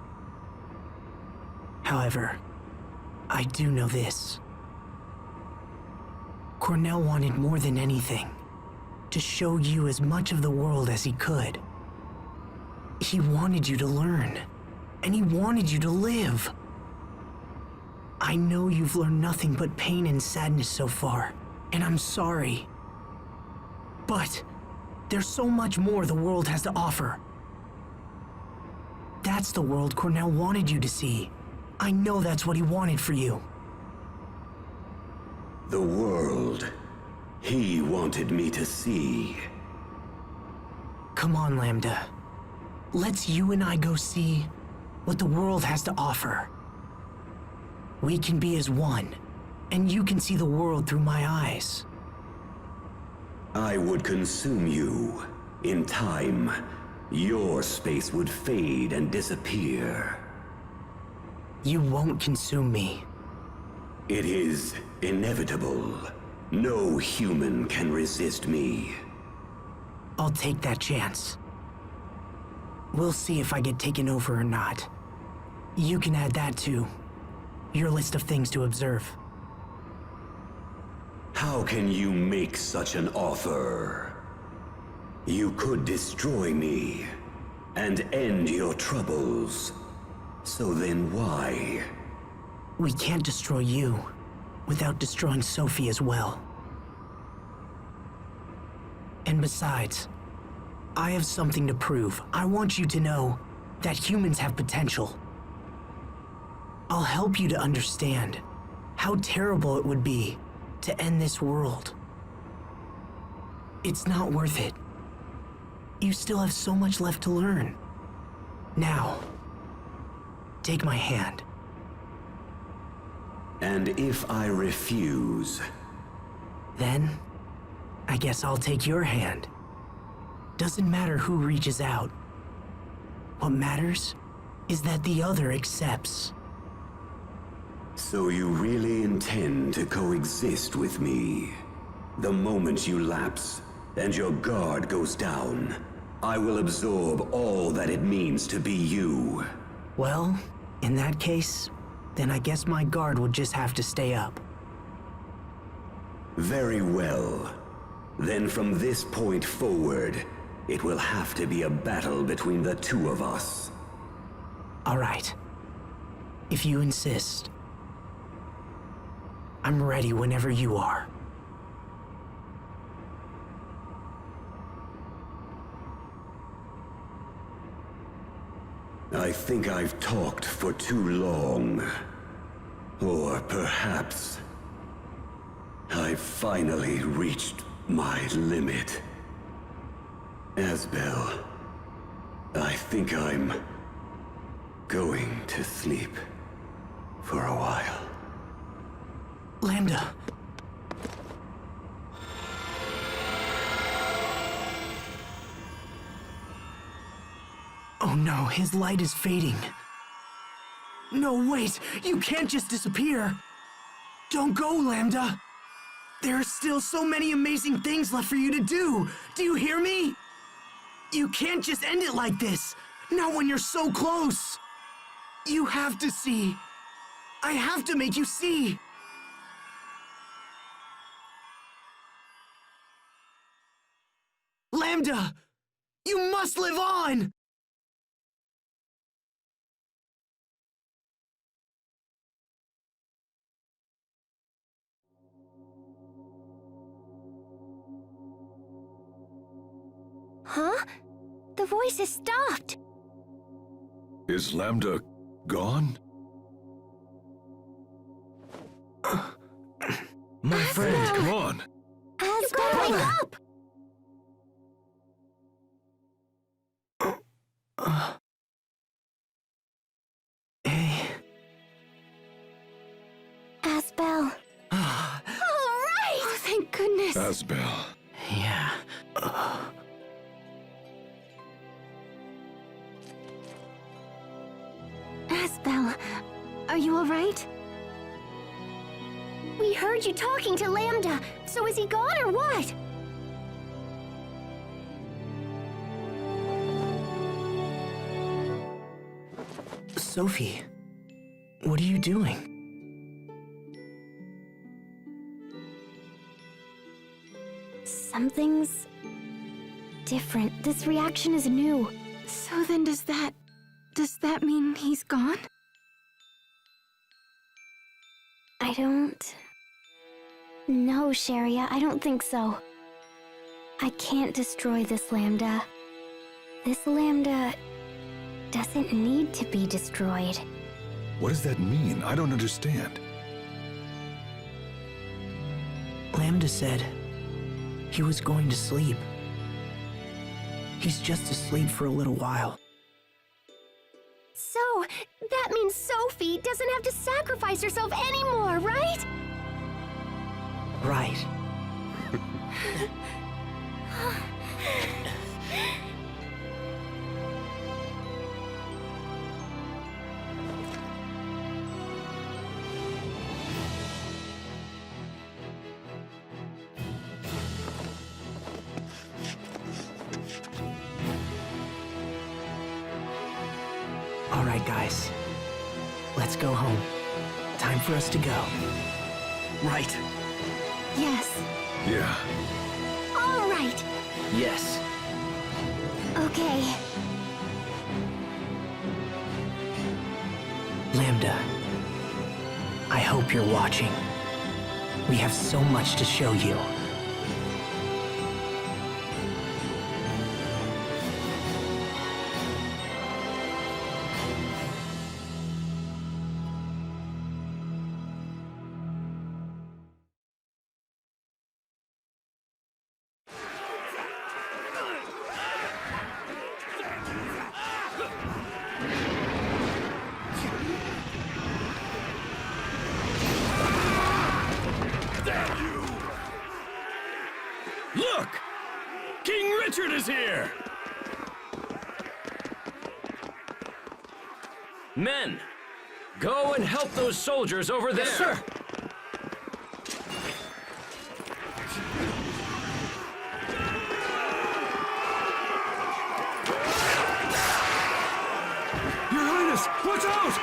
However, I do know this. Cornell wanted more than anything to show you as much of the world as he could. He wanted you to learn, and he wanted you to live. I know you've learned nothing but pain and sadness so far, and I'm sorry. But there's so much more the world has to offer. That's the world Cornell wanted you to see. I know that's what he wanted for you. The world he wanted me to see. Come on, Lambda. Let's you and I go see what the world has to offer. We can be as one, and you can see the world through my eyes. I would consume you. In time, your space would fade and disappear. You won't consume me. It is inevitable. No human can resist me. I'll take that chance. We'll see if I get taken over or not. You can add that to your list of things to observe. How can you make such an offer? You could destroy me and end your troubles. So then why? We can't destroy you without destroying Sophie as well. And besides, I have something to prove. I want you to know that humans have potential. I'll help you to understand how terrible it would be to end this world. It's not worth it. You still have so much left to learn. Now, take my hand. And if I refuse? Then, I guess I'll take your hand. Doesn't matter who reaches out. What matters is that the other accepts. So you really intend to coexist with me? The moment you lapse and your guard goes down, I will absorb all that it means to be you. Well, in that case, then I guess my guard would just have to stay up. Very well. Then from this point forward, it will have to be a battle between the two of us. All right. If you insist. I'm ready whenever you are. I think I've talked for too long. Or perhaps I've finally reached my limit. Asbel, I think I'm going to sleep for a while. Lambda. Oh no, his light is fading. No, wait! You can't just disappear! Don't go, Lambda! There are still so many amazing things left for you to do! Do you hear me? You can't just end it like this! Not when you're so close! You have to see! I have to make you see! Lambda! You must live on! Huh? The voice has stopped. Is Lambda gone? My friend! Come on! You gotta wake up! Hey. Asbel. All right! Oh, thank goodness. Asbel. Yeah. Asbel, are you alright? We heard you talking to Lambda, so is he gone or what? Sophie, what are you doing? Something's different. This reaction is new. So then does that mean he's gone? I don't... No, Sharia, I don't think so. I can't destroy this Lambda. This Lambda doesn't need to be destroyed. What does that mean? I don't understand. Lambda said he was going to sleep. He's just asleep for a little while. So, that means Sophie doesn't have to sacrifice herself anymore, right? Right. All right, guys. Let's go home. Time for us to go. Right. Yes. Yeah. All right. Yes. Okay. Lambda, I hope you're watching. We have so much to show you. Look! King Richard is here! Men, go and help those soldiers over there. Yes, sir! Your Highness, watch out!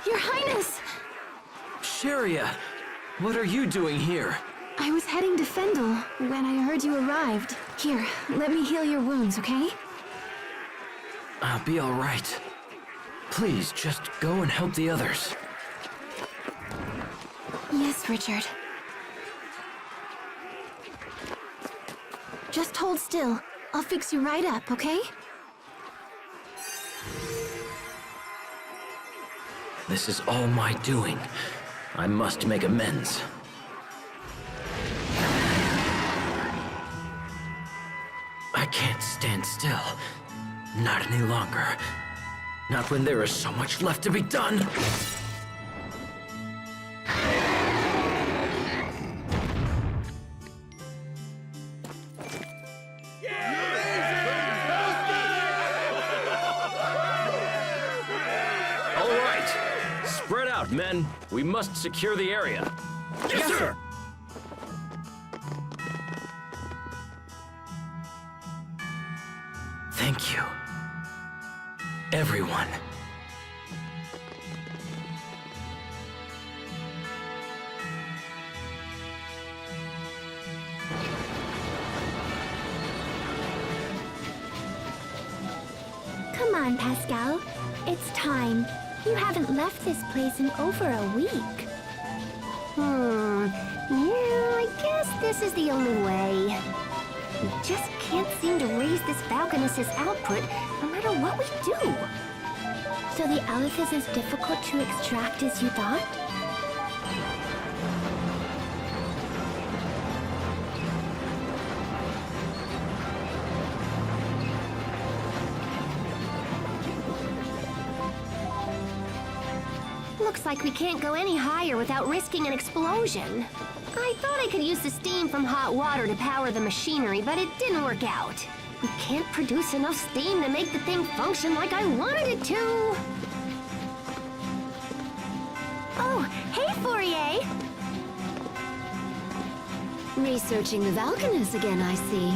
Your Highness! Sharia, what are you doing here? I was heading to Fendel when I heard you arrived. Here, let me heal your wounds, okay? I'll be all right. Please, just go and help the others. Yes, Richard. Just hold still. I'll fix you right up, okay? This is all my doing. I must make amends. I can't stand still. Not any longer. Not when there is so much left to be done. All right. Spread out, men. We must secure the area. Yes, sir! Thank you. Everyone. Come on, Pascal. It's time. You haven't left this place in over a week. Yeah, I guess this is the only way. We just can't seem to raise this Falconess's output no matter what we do. So the Aleph is as difficult to extract as you thought? looks like we can't go any higher without risking an explosion. I thought I could use the steam from hot water to power the machinery, but it didn't work out. We can't produce enough steam to make the thing function like I wanted it to. Oh, hey, Fourier! Researching the Valkanus again, I see.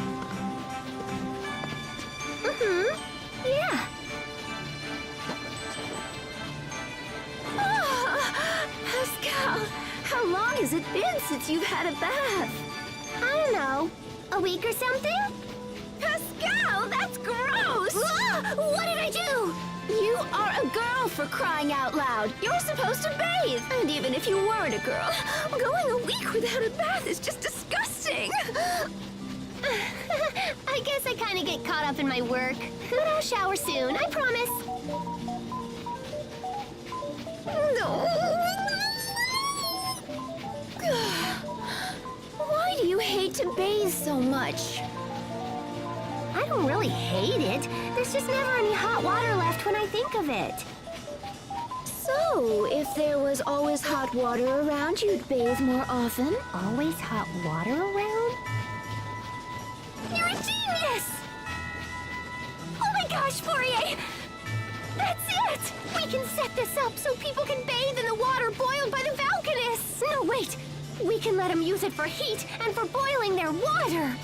Yeah. Oh, Pascal, how long has it been since you've had a bath? I don't know. A week or something? Pascal, that's gross! What did I do? You are a girl, for crying out loud. You're supposed to bathe. And even if you weren't a girl, going a week without a bath is just disgusting. I guess I kind of get caught up in my work. But I'll shower soon, I promise. No. Why do you hate to bathe so much? I don't really hate it. There's just never any hot water left when I think of it. So, if there was always hot water around, you'd bathe more often? Always hot water around? You're a genius! Oh my gosh, Fourier! That's it! We can set this up so people can bathe in the water boiled by the Valkanus! No, wait! We can let them use it for heat and for boiling their water!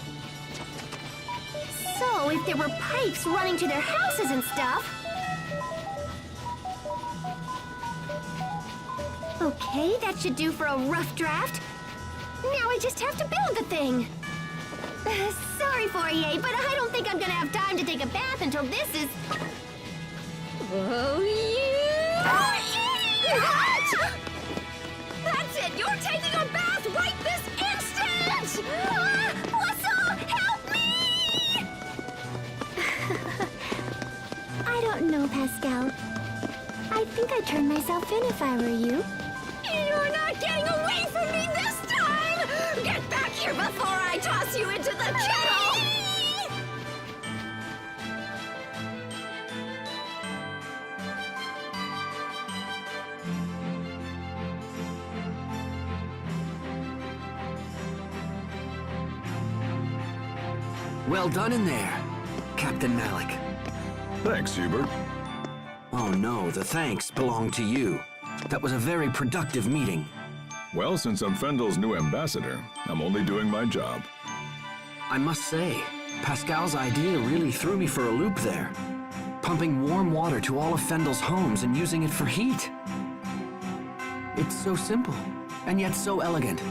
So, if there were pipes running to their houses and stuff... Okay, that should do for a rough draft. Now I just have to build the thing. Sorry, Fourier, but I don't think I'm gonna have time to take a bath until this is... Oh, yeah! That's it! You're taking a bath right this instant! Whistle, help me! I don't know, Pascal. I think I'd turn myself in if I were you. You're not getting away from me this time! Get back here before I toss you into the kettle! Well done in there, Captain Malik. Thanks, Hubert. Oh no, the thanks belong to you. That was a very productive meeting. Well, since I'm Fendel's new ambassador, I'm only doing my job. I must say, Pascal's idea really threw me for a loop there. Pumping warm water to all of Fendel's homes and using it for heat. It's so simple, and yet so elegant.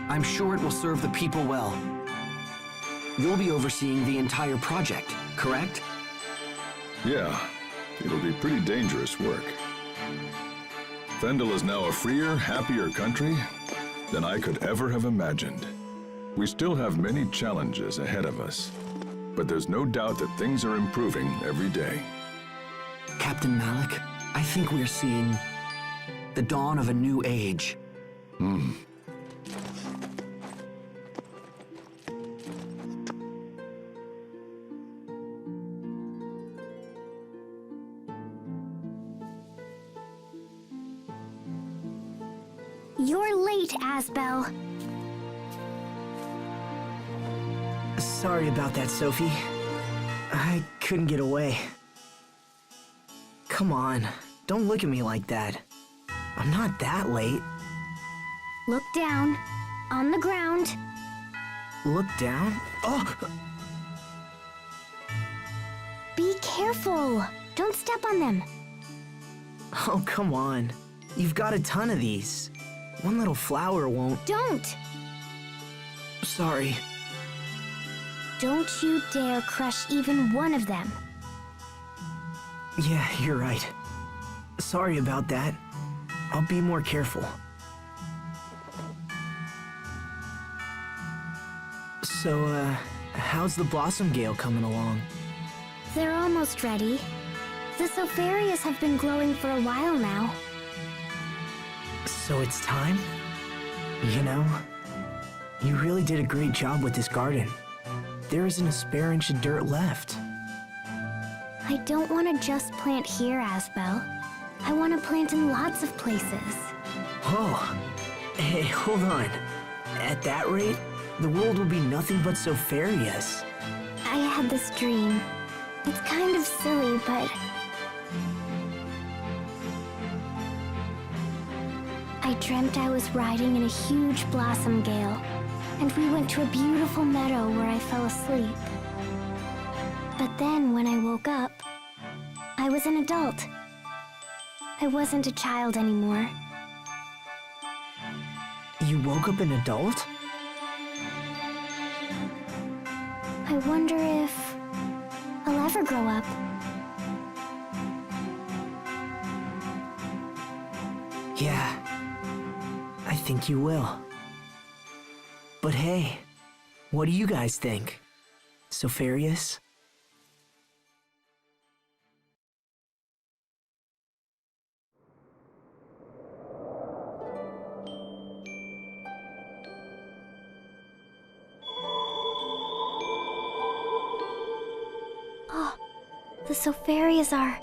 I'm sure it will serve the people well. You'll be overseeing the entire project, correct? Yeah, it'll be pretty dangerous work. Fendel is now a freer, happier country than I could ever have imagined. We still have many challenges ahead of us, but there's no doubt that things are improving every day. Captain Malik, I think we're seeing the dawn of a new age. You're late, Asbel. Sorry about that, Sophie. I couldn't get away. Come on, don't look at me like that. I'm not that late. Look down. On the ground. Look down? Oh! Be careful. Don't step on them. Oh, come on. You've got a ton of these. One little flower won't... Don't. Sorry. Don't you dare crush even one of them. Yeah, you're right. Sorry about that. I'll be more careful. So, how's the Blossom Gale coming along? They're almost ready. The Sopharias have been glowing for a while now. So it's time? You know, you really did a great job with this garden. There isn't a spare inch of dirt left. I don't want to just plant here, Asbel. I want to plant in lots of places. Oh, hey, hold on. At that rate, the world will be nothing but Sopharius. I had this dream. It's kind of silly, but... I dreamt I was riding in a huge blossom gale, and we went to a beautiful meadow where I fell asleep. But then, when I woke up, I was an adult. I wasn't a child anymore. You woke up an adult? I wonder if I'll ever grow up. Yeah, I think you will. But hey, what do you guys think? Sopharius? Oh, the Sopharias are...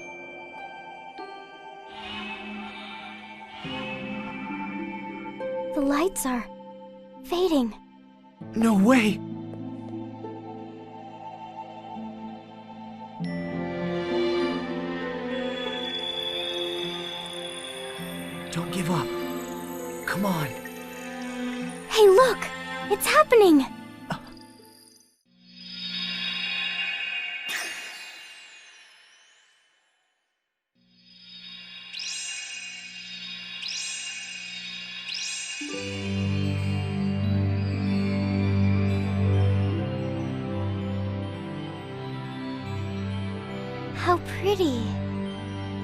The lights are fading. No way! Don't give up. Come on. Hey, look! It's happening! How pretty.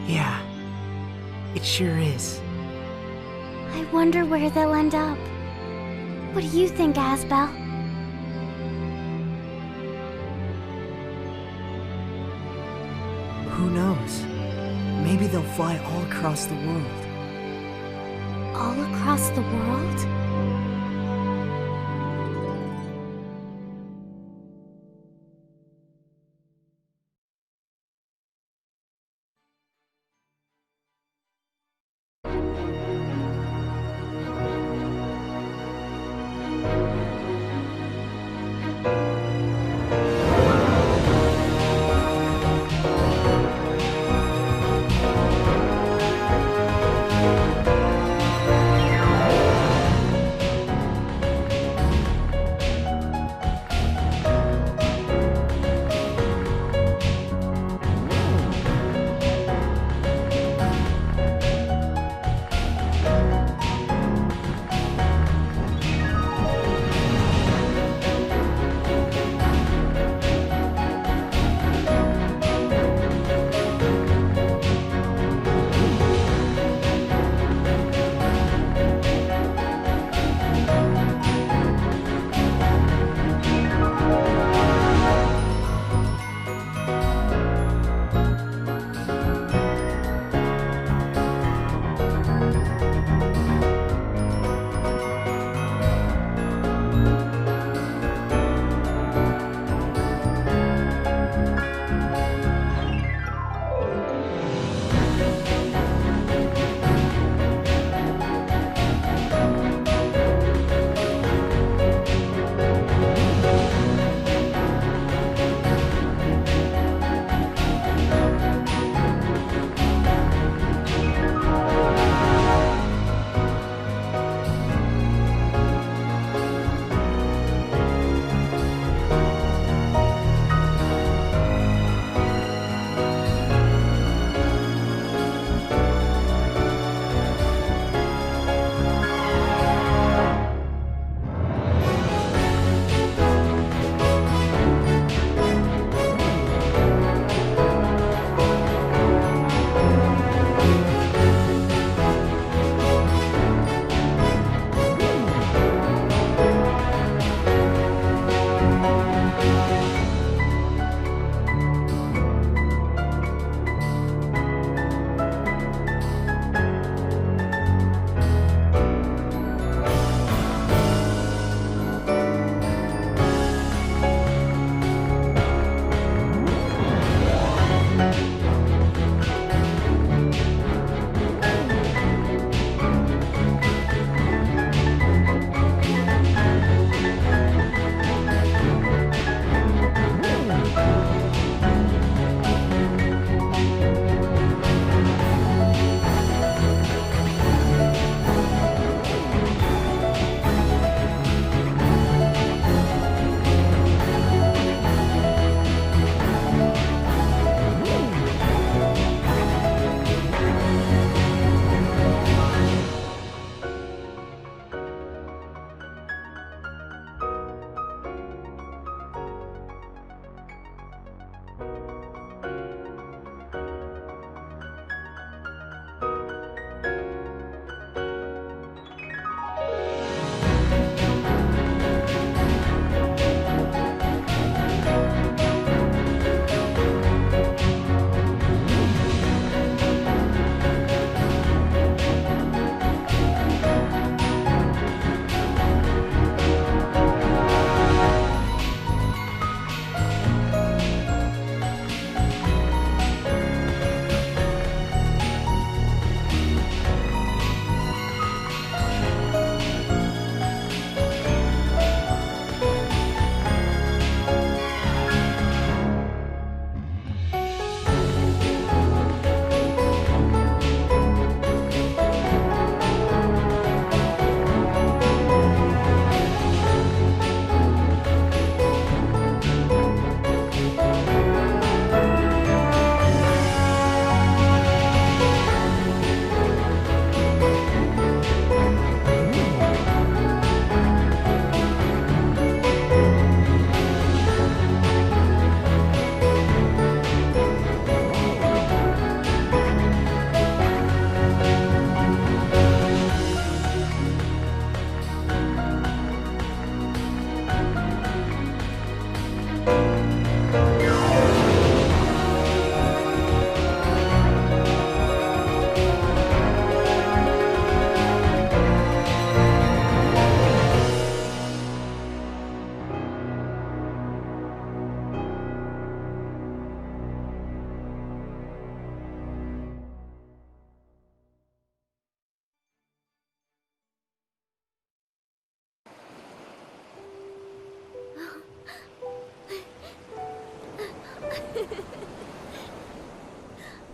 Yeah, it sure is. I wonder where they'll end up. What do you think, Asbel? Who knows? Maybe they'll fly all across the world. All across the world?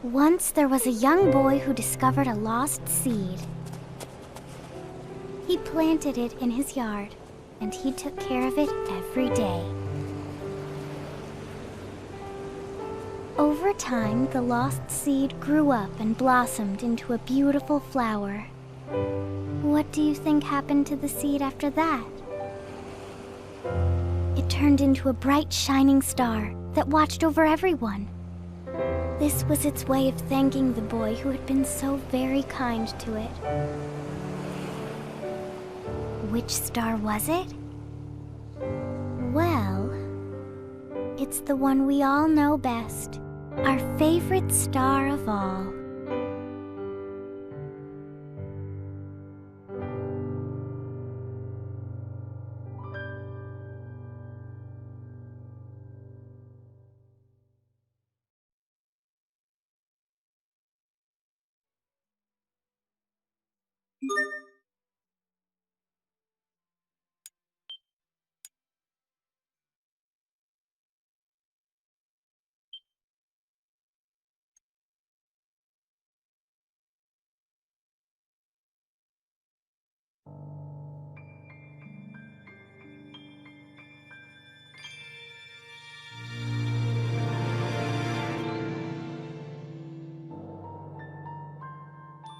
Once there was a young boy who discovered a lost seed. He planted it in his yard, and he took care of it every day. Over time, the lost seed grew up and blossomed into a beautiful flower. What do you think happened to the seed after that? It turned into a bright, shining star that watched over everyone. This was its way of thanking the boy who had been so very kind to it. Which star was it? Well, it's the one we all know best, our favorite star of all.